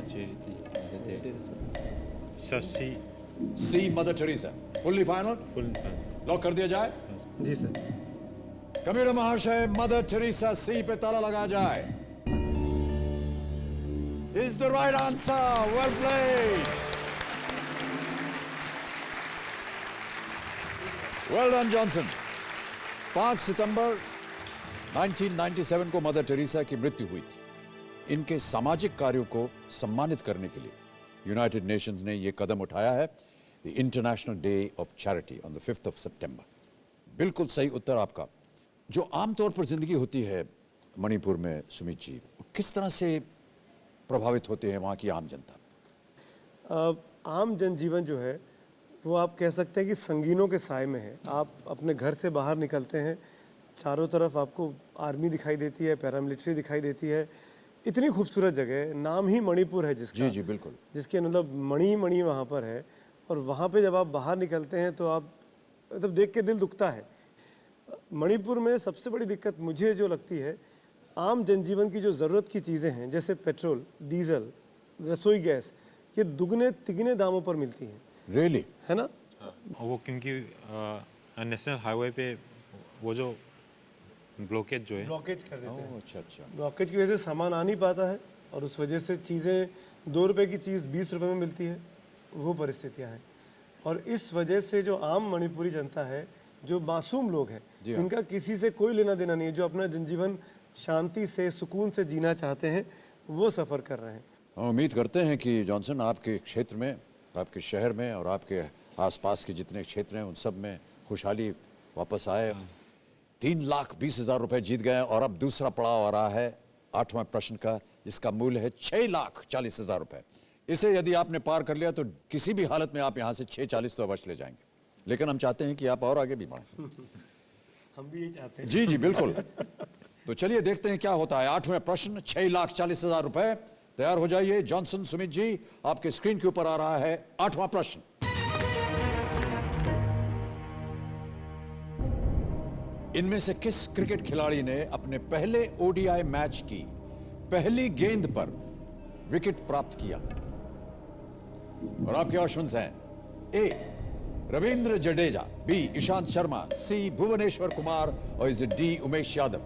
Shashi C Mother Teresa. Fully final? Full. Lock कर दिया जाए। जी सर। कबीर महाशय मदर टेरेसा सी पे ताला लगा जाए। Is the right answer. Well played. Well done Johnson. 5 सितंबर 1997 को मदर टेरेसा की मृत्यु हुई थी। इनके सामाजिक कार्यों को सम्मानित करने के लिए यूनाइटेड नेशंस ने यह कदम उठाया है, the international day of charity on the 5th of September। बिल्कुल सही उत्तर आपका। जो आमतौर पर जिंदगी होती है मणिपुर में सुमित जी, किस तरह से प्रभावित होते हैं वहाँ की आम जनता? आम जनजीवन जो है वो आप कह सकते हैं कि संगीनों के साए में है। आप अपने घर से बाहर निकलते हैं, चारों तरफ आपको आर्मी दिखाई देती है, पैरामिलिट्री दिखाई देती है। इतनी खूबसूरत जगह है, नाम ही मणिपुर है जिसका। जी जी बिल्कुल। जिसके मतलब मणि वहाँ पर है। और वहाँ पे जब आप बाहर निकलते हैं तो आप मतलब देख के दिल दुखता है। मणिपुर में सबसे बड़ी दिक्कत मुझे जो लगती है, आम जनजीवन की जो ज़रूरत की चीज़ें हैं जैसे पेट्रोल, डीजल, रसोई गैस, ये दुगने तिगने दामों पर मिलती हैं। रियली? है ना? वो क्योंकि नेशनल हाईवे पे वो जो ब्लॉकेज जो है, ब्लॉकेज कर देते हैं। अच्छा अच्छा। ब्लॉकेज की वजह से सामान आ नहीं पाता है और उस वजह से चीज़ें 2 रुपए की चीज़ 20 रुपए में मिलती है। वो परिस्थितियाँ हैं। और इस वजह से जो आम मणिपुरी जनता है, जो मासूम लोग हैं, जिनका किसी से कोई लेना देना नहीं है, जो अपना जनजीवन शांति से सुकून से जीना चाहते हैं, वो सफ़र कर रहे हैं। हम उम्मीद करते हैं कि जॉनसन आपके क्षेत्र में, आपके शहर में और आपके आसपास के जितने क्षेत्र हैं उन सब में खुशहाली वापस आए। 3,20,000 रुपए जीत गए और अब दूसरा पड़ाव आ रहा है 8वां प्रश्न का, जिसका मूल्य है 6,40,000 रुपए। इसे यदि आपने पार कर लिया तो किसी भी हालत में आप यहाँ से 6,40 तो अवश्य ले जाएंगे, लेकिन हम चाहते हैं कि आप और आगे भी बढ़ें। हम भी यही चाहते हैं। जी जी बिल्कुल। तो चलिए देखते हैं क्या होता है। 8वां प्रश्न 6,40,000 रुपए। तैयार हो जाइए जॉनसन सुमित जी, आपके स्क्रीन के ऊपर आ रहा है 8वां प्रश्न। इनमें से किस क्रिकेट खिलाड़ी ने अपने पहले ओडीआई मैच की पहली गेंद पर विकेट प्राप्त किया? और आपके ऑप्शंस हैं: A Ravindra Jadeja, B Ishant Sharma, C Bhuvneshwar Kumar और is D Umesh Yadav.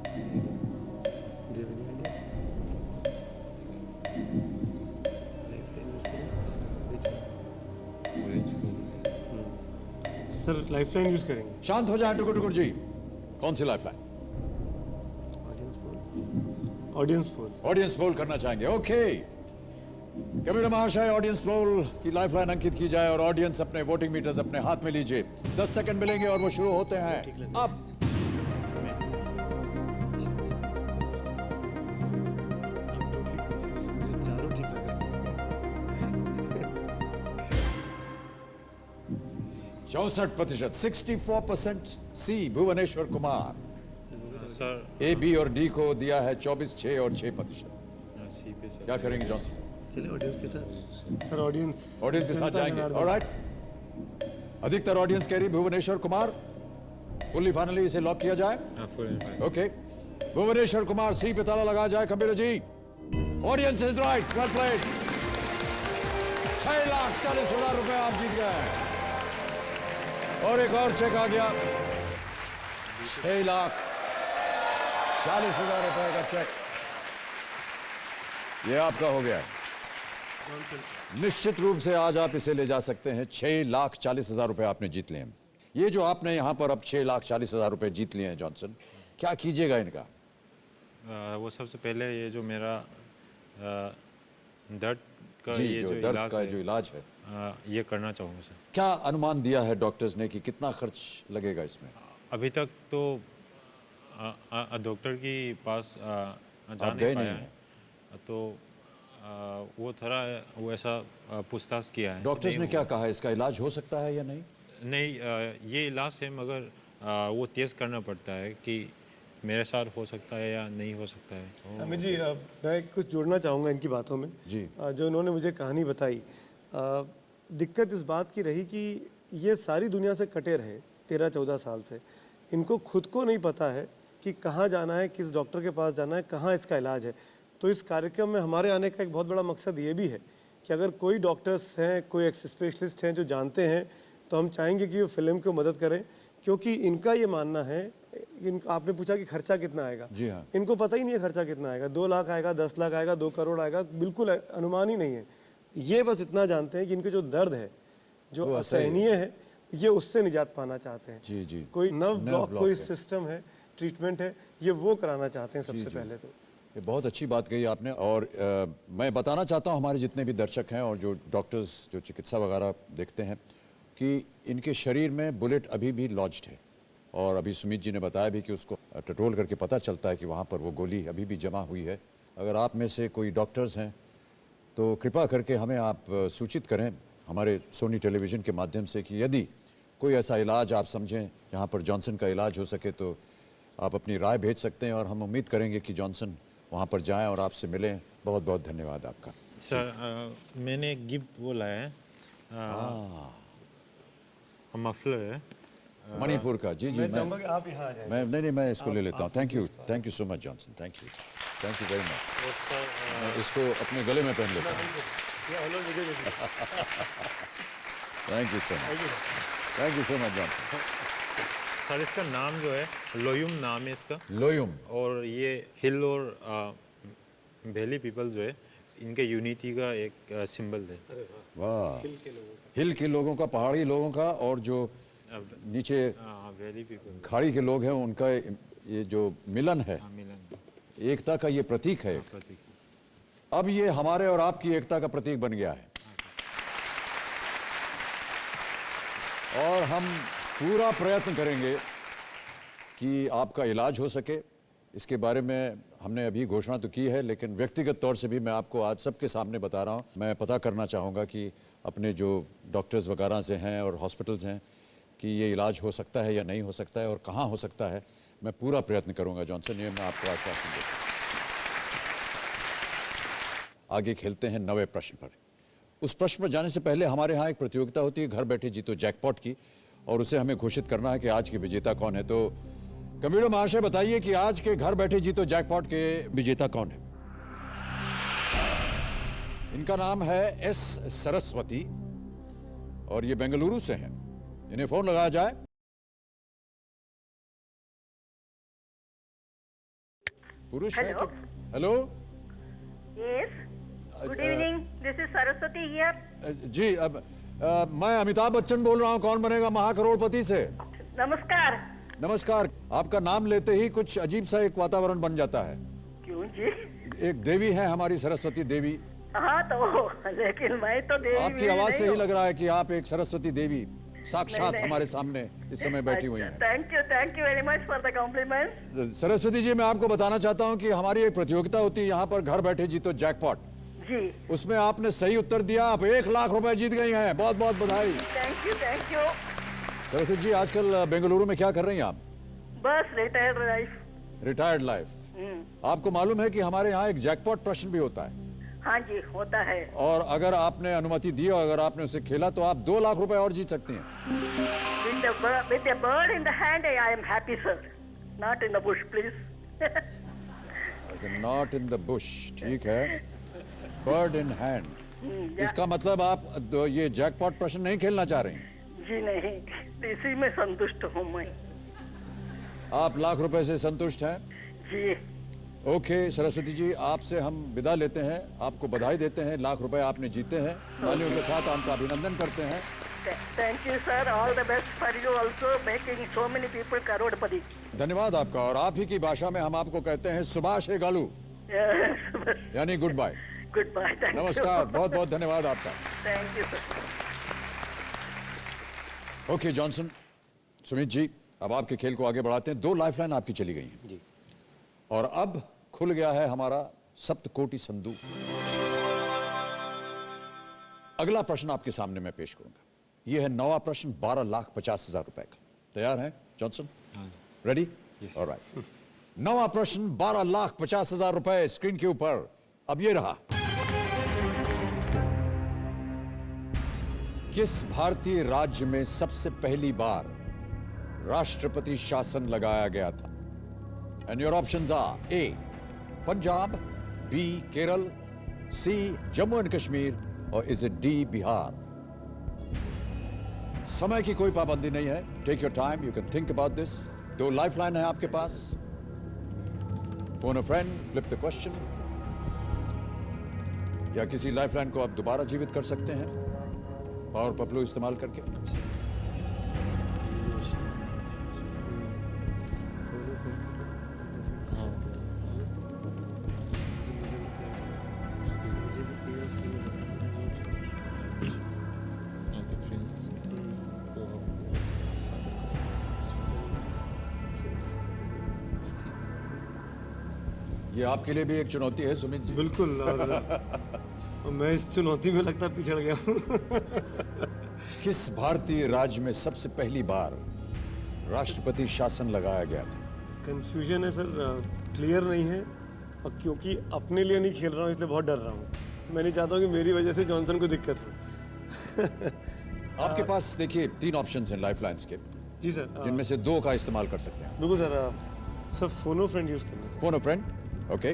Sir lifeline use करेंगे। शांत हो जाए टुकुर टुकुर जी। कौन सी lifeline? Audience poll. Audience poll करना चाहेंगे? ओके। कैमरा महाशय ऑडियंस पोल की लाइफलाइन अंकित की जाए और ऑडियंस अपने वोटिंग मीटर्स अपने हाथ में लीजिए। 10 सेकंड मिलेंगे और वो शुरू होते हैं अब। चौसठ %, 64% सी भुवनेश्वर कुमार। सर ए, बी और डी को दिया है 24, 6 और 6%। सी पे सर। क्या करेंगे जॉनसन? चलिए ऑडियंस के साथ। सर ऑडियंस के साथ जाएंगे। ऑलराइट। अधिकतर ऑडियंस कह रही भुवनेश्वर कुमार। फुल्ली फाइनली इसे लॉक किया जाए। ओके। भुवनेश्वर कुमार सी पे ताला लगाया जाए। Computer ji, audience is right. Well played. 6,40,000 रुपए आप जीत गए और एक और चेक आ गया 6,40,000 रुपए का चेक। ये आपका हो गया। निश्चित रूप से आज आप इसे ले जा सकते हैं। 6,40,000 रुपए आपने जीत लिए हैं। ये जो आपने यहाँ पर अब 6,40,000 रुपए जीत लिए हैं जॉनसन, क्या कीजिएगा इनका? वो सबसे पहले ये जो मेरा दर्द का जी, ये जो जो दर्द इलाज का है, जो इलाज है, ये करना चाहूँगा सर। क्या अनुमान दिया है डॉक्टर्स ने कि कितना खर्च लगेगा इसमें? अभी तक तो डॉक्टर के पास जा आप नहीं गए पाया नहीं है, तो वो थोड़ा वैसा पूछताछ किया है। डॉक्टर्स ने क्या कहा, इसका इलाज हो सकता है या नहीं? नहीं, ये इलाज है मगर वो टेस्ट करना पड़ता है कि मेरे साथ हो सकता है या नहीं हो सकता है। अमित जी, मैं कुछ जोड़ना चाहूँगा इनकी बातों में। जी। जो इन्होंने मुझे कहानी बताई, दिक्कत इस बात की रही कि ये सारी दुनिया से कटे रहे 13-14 साल से। इनको खुद को नहीं पता है कि कहाँ जाना है, किस डॉक्टर के पास जाना है, कहाँ इसका इलाज है। तो इस कार्यक्रम में हमारे आने का एक बहुत बड़ा मकसद ये भी है कि अगर कोई डॉक्टर्स हैं, कोई एक्स स्पेशलिस्ट हैं जो जानते हैं, तो हम चाहेंगे कि वो फिल्म को मदद करें, क्योंकि इनका ये मानना है, आपने पूछा कि खर्चा कितना आएगा। जी हाँ। इनको पता ही नहीं है खर्चा कितना आएगा, 2 लाख आएगा, 10 लाख आएगा, 2 करोड़ आएगा, बिल्कुल अनुमान ही नहीं है। ये बस इतना जानते हैं कि इनके जो दर्द है, जो असहनीय है, ये उससे निजात पाना चाहते हैं। जी जी। कोई नर्व ब्लॉक, कोई है। सिस्टम है, ट्रीटमेंट है, ये वो कराना चाहते हैं सबसे पहले तो। ये बहुत अच्छी बात कही आपने। और मैं बताना चाहता हूँ हमारे जितने भी दर्शक हैं और जो डॉक्टर्स, जो चिकित्सा वगैरह देखते हैं, कि इनके शरीर में बुलेट अभी भी लॉज्ड है। और अभी सुमित जी ने बताया भी कि उसको टटोल करके पता चलता है कि वहाँ पर वो गोली अभी भी जमा हुई है। अगर आप में से कोई डॉक्टर्स हैं तो कृपा करके हमें आप सूचित करें हमारे सोनी टेलीविज़न के माध्यम से कि यदि कोई ऐसा इलाज आप समझें यहाँ पर जॉनसन का इलाज हो सके तो आप अपनी राय भेज सकते हैं और हम उम्मीद करेंगे कि जॉनसन वहाँ पर जाएं और आपसे मिलें। बहुत बहुत धन्यवाद आपका। सर, मैंने एक गिफ्ट वो लाया है, मफलर है मणिपुर का। जी जी, मैं चाहूँगा कि आप यहाँ आ जाएं। नहीं, मैं इसको ले लेता हूँ। Thank you so much Johnson, thank you very much. मैं इसको अपने गले में पहन लेता हूँ। Thank you so much Johnson. Sir, इसका नाम जो है लोयुम नाम है इसका। लोयुम। और ये हिल और वैली पीपल जो है, इनके यूनिटी का एक सिंबल है। वाह, हिल के लोगों का, पहाड़ी लोगों का, और जो नीचे वैली पीपल, खाड़ी के लोग हैं, उनका ये जो मिलन है, मिलन, एकता का ये प्रतीक है। प्रतीक। अब ये हमारे और आपकी एकता का प्रतीक बन गया है। और हम पूरा प्रयत्न करेंगे कि आपका इलाज हो सके। इसके बारे में हमने अभी घोषणा तो की है, लेकिन व्यक्तिगत तौर से भी मैं आपको आज सबके सामने बता रहा हूँ। मैं पता करना चाहूँगा कि अपने जो डॉक्टर्स वगैरह से हैं और हॉस्पिटल्स हैं कि ये इलाज हो सकता है या नहीं हो सकता है और कहाँ हो सकता है। मैं पूरा प्रयत्न करूँगा जॉनसन, ये मैं आपको आश्वासन देता हूँ। आगे खेलते हैं नवे प्रश्न पर। उस प्रश्न पर जाने से पहले हमारे यहाँ एक प्रतियोगिता होती है घर बैठे जीतो जैकपॉट की, और उसे हमें घोषित करना है कि आज के विजेता कौन है। तो कंप्यूटर महाशय बताइए कि आज के घर बैठे जीतो जैकपॉट के विजेता कौन है। इनका नाम है एस सरस्वती और ये बेंगलुरु से हैं। इन्हें फोन लगाया जाए। पुरुष है कि? Hello. Yes. Good evening. This is Saraswati here. जी, अब मैं अमिताभ बच्चन बोल रहा हूँ कौन बनेगा महाकरोड़पति से। नमस्कार। नमस्कार। आपका नाम लेते ही कुछ अजीब सा एक वातावरण बन जाता है। क्यों जी? एक देवी है हमारी सरस्वती देवी। हाँ तो, लेकिन मैं तो देवी आपकी आवाज से ही लग रहा है कि आप एक सरस्वती देवी साक्षात नहीं। हमारे सामने इस समय बैठी हुई हैं। Thank you very much for the compliment. Saraswati ji, मैं आपको बताना चाहता हूं कि हमारी एक प्रतियोगिता होती है यहाँ पर घर बैठे जीतो जैकपॉट। जी। उसमें आपने सही उत्तर दिया, आप 1 लाख रुपए जीत गई हैं। बहुत बहुत बधाई। Thank you. सरस्वती जी, आजकल बेंगलुरु में क्या कर रही हैं आप? बस रिटायर्ड लाइफ। आपको मालूम है कि हमारे यहाँ एक जैकपॉट प्रश्न भी होता है। हाँ जी, होता है। और अगर आपने अनुमति दी और अगर आपने उसे खेला तो आप 2 लाख रुपए और जीत सकती हैं। With a bird in the hand, I am happy, sir. Not in the bush, please. Not in the Bush, ठीक है। बर्ड इन हैंड, इसका मतलब आप ये जैकपॉट प्रश्न नहीं खेलना चाह रही हैं? जी नहीं, इसी में संतुष्ट हूँ मैं। आप लाख रुपए से संतुष्ट हैं? जी। ओके सरस्वती जी, आपसे हम विदा लेते हैं, आपको बधाई देते हैं, लाख रुपए आपने जीते हैं। तालियों के साथ आपका अभिनंदन करते हैं। Thank you, sir. All the best for you also, making so many people करोड़पति। धन्यवाद आपका। और आप ही की भाषा में हम आपको कहते हैं सुभाष गालू, यानी गुड बाय। Good bye. नमस्कार, बहुत बहुत धन्यवाद आपका। Thank you sir. Okay Johnson, Sumit ji, अब आपके खेल को आगे बढ़ाते हैं। 2 लाइफलाइन आपकी चली गई हैं जी, और अब खुल गया है हमारा सप्तकोटि संदूक। अगला प्रश्न आपके सामने मैं पेश करूंगा। यह है 9वां प्रश्न, 12,50,000 रुपए का। तैयार हैं जॉनसन? रेडी? ऑलराइट। 9वां प्रश्न, 12,50,000 रुपए स्क्रीन के ऊपर। अब ये रहा, किस भारतीय राज्य में सबसे पहली बार राष्ट्रपति शासन लगाया गया था? And your options are A Punjab, B Kerala, C Jammu and Kashmir, और इज इट डी बिहार? समय की कोई पाबंदी नहीं है, take your time, you can think about this. 2 lifeline है आपके पास। Phone a friend, flip the question, या किसी लाइफलाइन को आप दोबारा जीवित कर सकते हैं पावर पपलू इस्तेमाल करके। ये आपके लिए भी एक चुनौती है सुमित जी। बिल्कुल, और मैं इस चुनौती में लगता है पिछड़ गया हूँ। किस भारतीय राज्य में सबसे पहली बार राष्ट्रपति शासन लगाया गया था? कंफ्यूजन है सर, क्लियर नहीं है, और क्योंकि अपने लिए नहीं खेल रहा हूँ इसलिए बहुत डर रहा हूँ। मैं नहीं चाहता हूँ कि मेरी वजह से जॉनसन को दिक्कत हो। आपके पास देखिए 3 ऑप्शंस हैं लाइफलाइंस के, जी सर, जिनमें से 2 का इस्तेमाल कर सकते हैं। बिल्कुल sir, sir phone a friend use करना sir. Phone a friend, okay.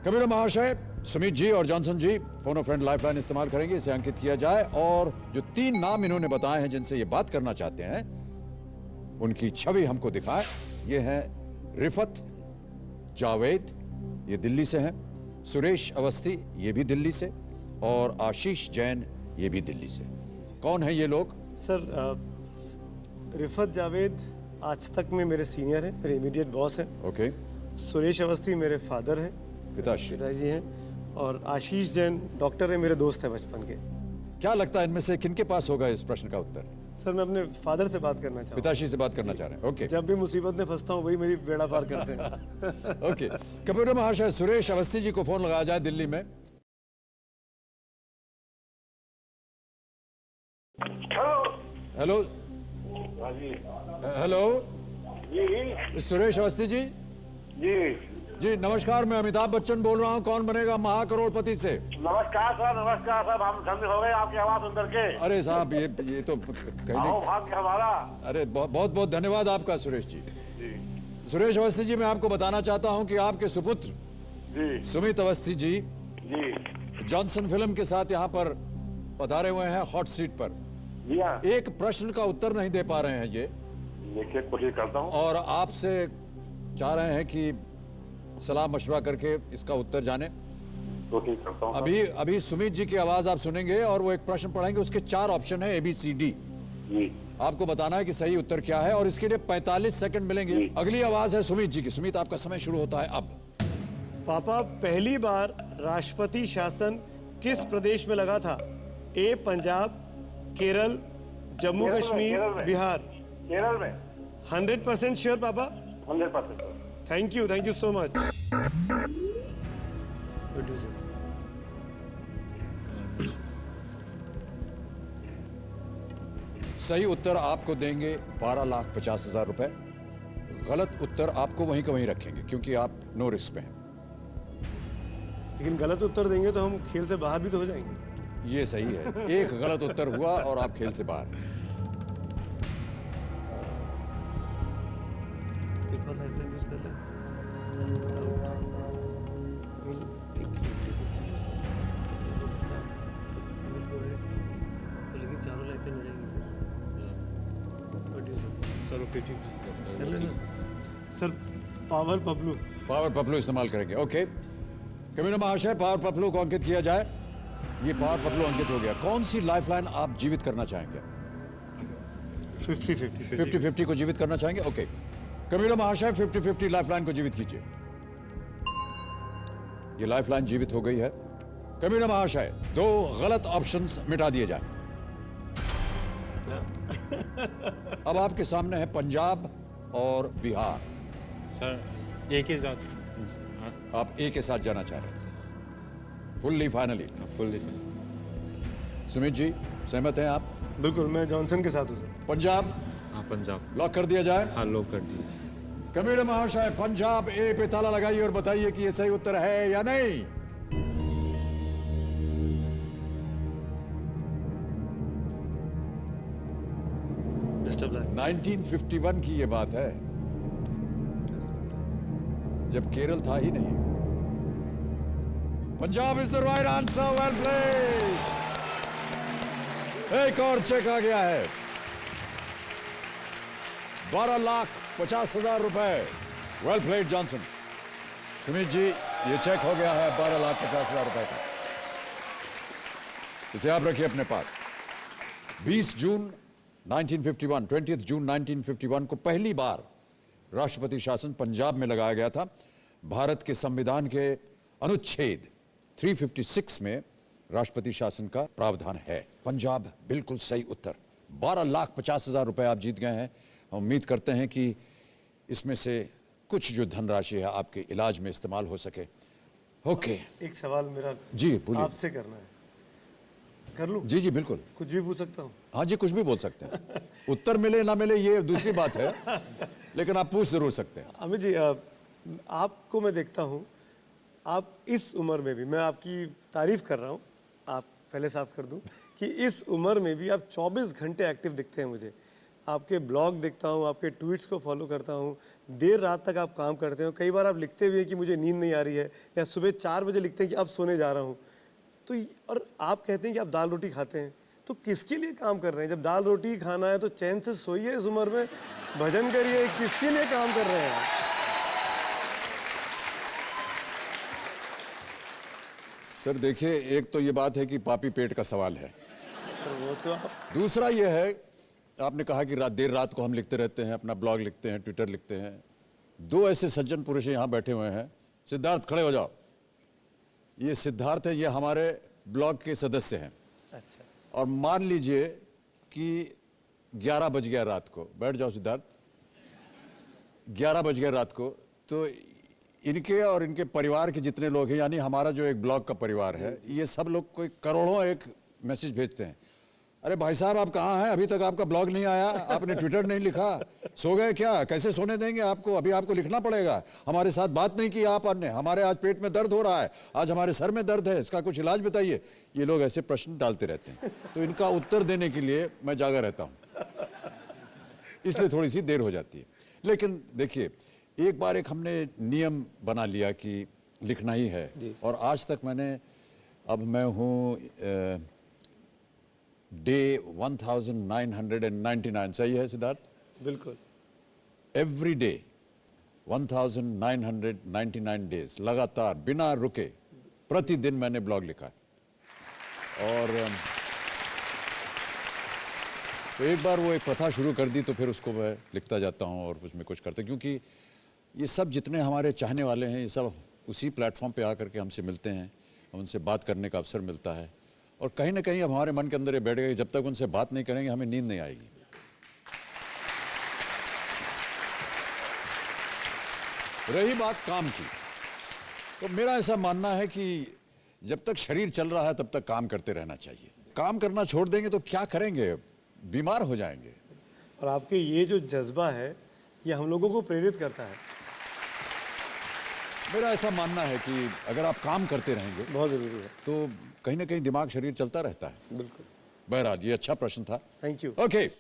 Kabir महाशय, सुमित जी और Johnson ji phone a friend lifeline इस्तेमाल करेंगे, इसे अंकित किया जाए। और जो 3 नाम इन्होंने बताए हैं जिनसे ये बात करना चाहते हैं, उनकी छवि हमको दिखाए। ये हैं रिफत जावेद, ये दिल्ली से हैं, सुरेश अवस्थी, ये भी दिल्ली से, और आशीष जैन, ये भी दिल्ली से। कौन है ये लोग? सर, रिफत जावेद आज तक में मेरे सीनियर हैं, मेरे इमीडिएट बॉस हैं। ओके। सुरेश अवस्थी मेरे फादर हैं, पिताजी हैं, और आशीष जैन डॉक्टर है, मेरे दोस्त हैं बचपन के। क्या लगता है इनमें से किनके पास होगा इस प्रश्न का उत्तर? सर, मैं अपने फादर से बात करना चाहता हूँ। पिताजी से बात करना चाह रहे हैं, ओके। जब भी मुसीबत में फंसता हूँ वही मेरी बेड़ा पार करते हैं। ओके। कबीर महाशय, सुरेश अवस्थी जी को फोन लगाया जाए दिल्ली में। Hello hello, Suresh Awasthi ji. जी नमस्कार, मैं अमिताभ बच्चन बोल रहा हूँ, कौन बनेगा महाकरोड़पति से। नमस्कार सर, हम धन्य हो गए आपकी आवाज सुन करके। अरे साहब, ये तो कहीं भाग्य हमारा। अरे बहुत बहुत धन्यवाद आपका सुरेश जी। सुरेश अवस्थी जी, मैं आपको बताना चाहता हूँ कि आपके सुपुत्र सुमित अवस्थी जी जॉनसन फिल्म के साथ यहाँ पर पधारे हुए हैं हॉट सीट पर। एक प्रश्न का उत्तर नहीं दे पा रहे हैं ये, देखिए कोशिश करता हूँ, और आपसे चाह रहे हैं कि सलाह मशवरा करके इसका उत्तर जाने। कोशिश करता हूँ। अभी सुमित जी की आवाज आप सुनेंगे और वो एक प्रश्न पढ़ेंगे, उसके 4 ऑप्शन है ABCD। आपको बताना है कि सही उत्तर क्या है, और इसके लिए 45 सेकंड मिलेंगे। अगली आवाज है सुमित जी की। सुमित, आपका समय शुरू होता है अब। पापा, पहली बार राष्ट्रपति शासन किस प्रदेश में लगा था? ए पंजाब, केरल, जम्मू कश्मीर, बिहार। केरल में। 100% श्योर पापा? 100%। Thank you so much. सही उत्तर आपको देंगे 12,50,000 रुपए। गलत उत्तर आपको वहीं का वहीं रखेंगे, क्योंकि आप नो रिस्क पे हैं। लेकिन गलत उत्तर देंगे तो हम खेल से बाहर भी तो हो जाएंगे। ये सही है, एक गलत उत्तर हुआ और आप खेल से बाहर। एक और लाइफलाइन यूज कर लें। लेकिन चारों लाइफलाइन हो जाएंगी फिर। सर, पावर पपलू इस्तेमाल करेंगे, ओके। कमीना महाशय, पावर पपलू को अंकित किया जाए। ये पावर पपलू अंकित हो गया। कौन सी लाइफलाइन आप जीवित करना चाहेंगे? 50-50 को जीवित करना चाहेंगे, ओके। कमीना महाशय, 50-50 लाइफलाइन को जीवित कीजिए। ये लाइफलाइन जीवित हो गई है। कमीना महाशय, 2 गलत ऑप्शंस मिटा दिए जाए। अब आपके सामने है पंजाब और बिहार। सर एक ही साथ आप एक के साथ जाना चाह रहे हैं? Fully finally? Fully. Sumit ji सहमत हैं आप? बिल्कुल, मैं जॉनसन के साथ हूँ सर। पंजाब हाँ पंजाब। लॉक कर दिया जाए? हाँ लॉक कर दीजिए। कबीर महाशय पंजाब ए पे ताला लगाइए और बताइए कि ये सही उत्तर है या नहीं। Best of luck. 1951 की ये बात है, जब केरल था ही नहीं। Punjab is the right answer, well played. एक और चेक आ गया है, 12,50,000 रुपए। Well played Johnson. Sumit ji ये चेक हो गया है 12,50,000 रुपए का, इसे आप रखिए अपने पास। 20 जून 1951, 20 जून 1951 को पहली बार राष्ट्रपति शासन पंजाब में लगाया गया था। भारत के संविधान के अनुच्छेद 356 में राष्ट्रपति शासन का प्रावधान है। पंजाब बिल्कुल सही उत्तर। 12,50,000 रुपए आप जीत गए हैं। हम उम्मीद करते हैं कि इसमें से कुछ जो धनराशि है आपके इलाज में इस्तेमाल हो सके। ओके, एक सवाल मेरा जी बोलिए। आपसे करना है, कर लूं? जी जी बिल्कुल, कुछ भी पूछ सकता हूँ? हाँ जी कुछ भी बोल सकते हैं। उत्तर मिले ना मिले ये दूसरी बात है, लेकिन आप पूछ जरूर सकते हैं। अमित जी, आपको मैं देखता हूँ, आप इस उम्र में भी, मैं आपकी तारीफ कर रहा हूँ, आप पहले साफ कर दूँ कि इस उम्र में भी आप 24 घंटे एक्टिव दिखते हैं मुझे। आपके ब्लॉग देखता हूँ, आपके ट्वीट्स को फॉलो करता हूँ, देर रात तक आप काम करते हो। कई बार आप लिखते भी हैं कि मुझे नींद नहीं आ रही है, या सुबह 4 बजे लिखते हैं कि अब सोने जा रहा हूँ। तो और आप कहते हैं कि आप दाल रोटी खाते हैं, तो किसके लिए काम कर रहे हैं? जब दाल रोटी खाना है तो चैन से सोइए, इस उम्र में भजन करिए, किसके लिए काम कर रहे हैं? सर देखिए, एक तो ये बात है कि पापी पेट का सवाल है। सर वो तो आप, दूसरा ये है, आपने कहा कि देर रात को हम लिखते रहते हैं, अपना ब्लॉग लिखते हैं, ट्विटर लिखते हैं। 2 ऐसे सज्जन पुरुष यहाँ बैठे हुए हैं। सिद्धार्थ खड़े हो जाओ। ये सिद्धार्थ है, ये हमारे ब्लॉग के सदस्य हैं। अच्छा, और मान लीजिए कि 11 बज गया रात को, बैठ जाओ सिद्धार्थ, 11 बज गया रात को, तो इनके और इनके परिवार के जितने लोग हैं, यानी हमारा जो एक ब्लॉग का परिवार है, ये सब लोग कोई करोड़ों एक मैसेज भेजते हैं। अरे भाई साहब आप कहाँ हैं, अभी तक आपका ब्लॉग नहीं आया, आपने ट्विटर नहीं लिखा, सो गए क्या? कैसे सोने देंगे आपको? अभी आपको लिखना पड़ेगा। हमारे साथ बात नहीं की आपने, हमारे आज पेट में दर्द हो रहा है, आज हमारे सर में दर्द है, इसका कुछ इलाज बताइए। ये लोग ऐसे प्रश्न डालते रहते हैं, तो इनका उत्तर देने के लिए मैं जागा रहता हूँ, इसलिए थोड़ी सी देर हो जाती है। लेकिन देखिए, एक बार एक हमने नियम बना लिया कि लिखना ही है, और आज तक मैंने, अब मैं हूँ डे 1999, सही है सिद्धार्थ? बिल्कुल। एवरी डे 1999 डेज लगातार बिना रुके प्रतिदिन मैंने ब्लॉग लिखा। और तो एक बार वो एक प्रथा शुरू कर दी, तो फिर उसको मैं लिखता जाता हूँ और उसमें कुछ करते, क्योंकि ये सब जितने हमारे चाहने वाले हैं, ये सब उसी प्लेटफॉर्म पे आकर के हमसे मिलते हैं, उनसे बात करने का अवसर मिलता है। और कहीं ना कहीं अब हमारे मन के अंदर ये बैठ गए, जब तक उनसे बात नहीं करेंगे हमें नींद नहीं आएगी। रही बात काम की, तो मेरा ऐसा मानना है कि जब तक शरीर चल रहा है तब तक काम करते रहना चाहिए। काम करना छोड़ देंगे तो क्या करेंगे, बीमार हो जाएंगे। और आपके ये जो जज्बा है, ये हम लोगों को प्रेरित करता है। मेरा ऐसा मानना है कि अगर आप काम करते रहेंगे, बहुत जरूरी है, तो कहीं ना कहीं दिमाग शरीर चलता रहता है। बिल्कुल। बहरहाल ये अच्छा प्रश्न था, थैंक यू। ओके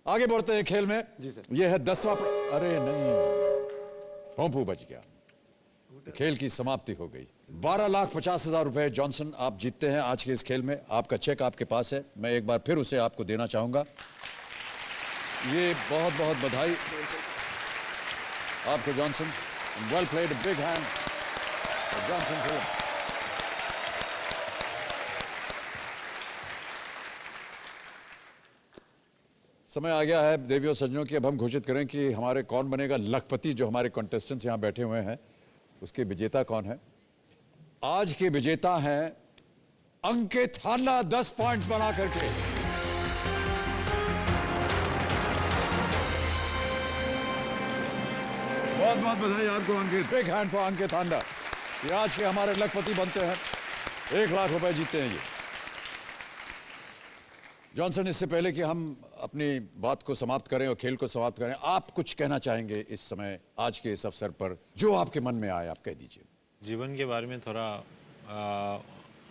आगे बढ़ते हैं खेल में। जी सर। ये है 10वां अरे नहीं, भोंपू बच गया, खेल की समाप्ति हो गई। 12,50,000 रुपए जॉनसन आप जीतते हैं आज के इस खेल में। आपका चेक आपके पास है, मैं एक बार फिर उसे आपको देना चाहूंगा। ये बहुत बहुत बधाई आपको Johnson, well played, big hand Johnson film. समय आ गया है देवियों सज्जनों की, अब हम घोषित करें कि हमारे कौन बनेगा लखपति। जो हमारे कॉन्टेस्टेंट्स यहाँ बैठे हुए हैं, उसके विजेता कौन है? आज के विजेता हैं अंकित थाना, 10 पॉइंट बना करके। बहुत बहुत बधाई आपको अंकित, बिग हैंड फॉर अंकित थांडा। ये आज के हमारे लखपति बनते हैं, 1 लाख रुपए जीतते हैं ये। जॉनसन, इससे पहले कि हम अपनी बात को समाप्त करें और खेल को समाप्त करें, आप कुछ कहना चाहेंगे इस समय, आज के इस अवसर पर, जो आपके मन में आए आप कह दीजिए। जीवन के बारे में थोड़ा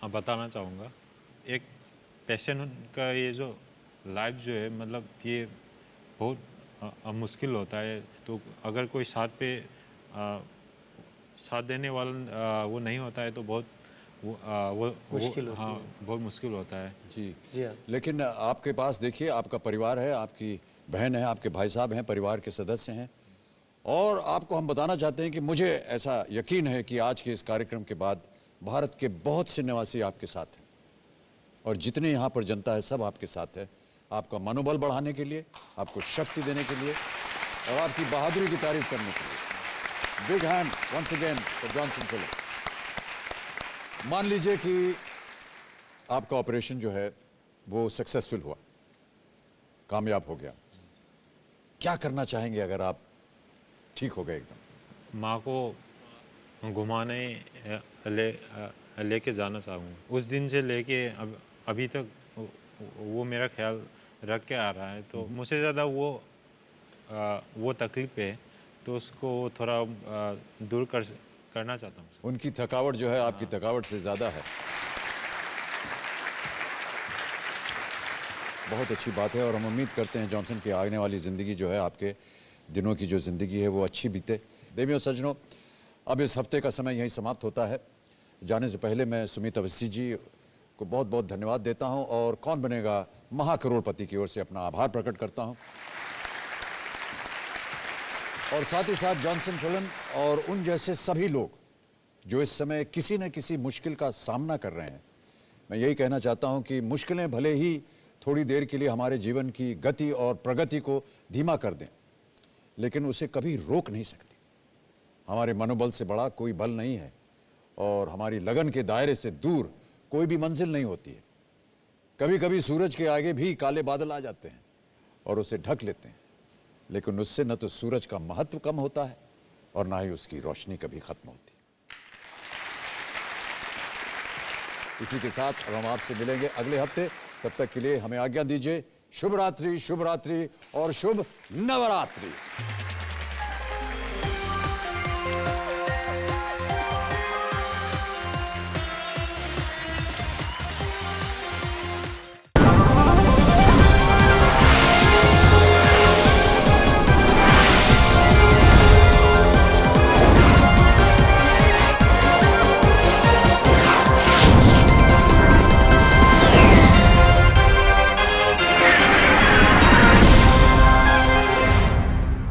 बताना चाहूँगा। एक पेशेंट का ये जो लाइफ जो है, मतलब ये बहुत मुश्किल होता है। तो अगर कोई साथ देने वाला वो नहीं होता है तो बहुत बहुत मुश्किल होता है। जी हाँ। लेकिन आपके पास देखिए, आपका परिवार है, आपकी बहन है, आपके भाई साहब हैं, परिवार के सदस्य हैं, और आपको हम बताना चाहते हैं कि मुझे ऐसा यकीन है कि आज के इस कार्यक्रम के बाद भारत के बहुत से निवासी आपके साथ हैं, और जितने यहाँ पर जनता है सब आपके साथ है, आपका मनोबल बढ़ाने के लिए, आपको शक्ति देने के लिए और आपकी बहादुरी की तारीफ करने के लिए। Big hand once again for Johnson film. मान लीजिए कि आपका ऑपरेशन जो है वो सक्सेसफुल हुआ, कामयाब हो गया, क्या करना चाहेंगे अगर आप ठीक हो गए एकदम? माँ को घुमाने लेके जाना चाहूँगा। उस दिन से लेके अभी तक वो मेरा ख्याल रख के आ रहा है, तो मुझसे ज़्यादा वो तकलीफ है, तो उसको थोड़ा दूर करना चाहता हूँ। उनकी थकावट जो है आपकी थकावट से ज़्यादा है। बहुत अच्छी बात है, और हम उम्मीद करते हैं जॉनसन की आने वाली ज़िंदगी जो है, आपके दिनों की जो ज़िंदगी है वो अच्छी बीते। देवियों सज्जनों, अब इस हफ्ते का समय यहीं समाप्त होता है। जाने से पहले मैं सुमित अवस्थी जी को बहुत बहुत धन्यवाद देता हूं, और कौन बनेगा महाकरोड़पति की ओर से अपना आभार प्रकट करता हूं, और साथ ही साथ जॉनसन फिल्म और उन जैसे सभी लोग जो इस समय किसी न किसी मुश्किल का सामना कर रहे हैं। मैं यही कहना चाहता हूं कि मुश्किलें भले ही थोड़ी देर के लिए हमारे जीवन की गति और प्रगति को धीमा कर दें, लेकिन उसे कभी रोक नहीं सकती। हमारे मनोबल से बड़ा कोई बल नहीं है, और हमारी लगन के दायरे से दूर कोई भी मंजिल नहीं होती है। कभी कभी सूरज के आगे भी काले बादल आ जाते हैं और उसे ढक लेते हैं, लेकिन उससे न तो सूरज का महत्व कम होता है और ना ही उसकी रोशनी कभी खत्म होती। इसी के साथ अब हम आपसे मिलेंगे अगले हफ्ते। तब तक के लिए हमें आज्ञा दीजिए। शुभ रात्रि, शुभ रात्रि और शुभ नवरात्रि।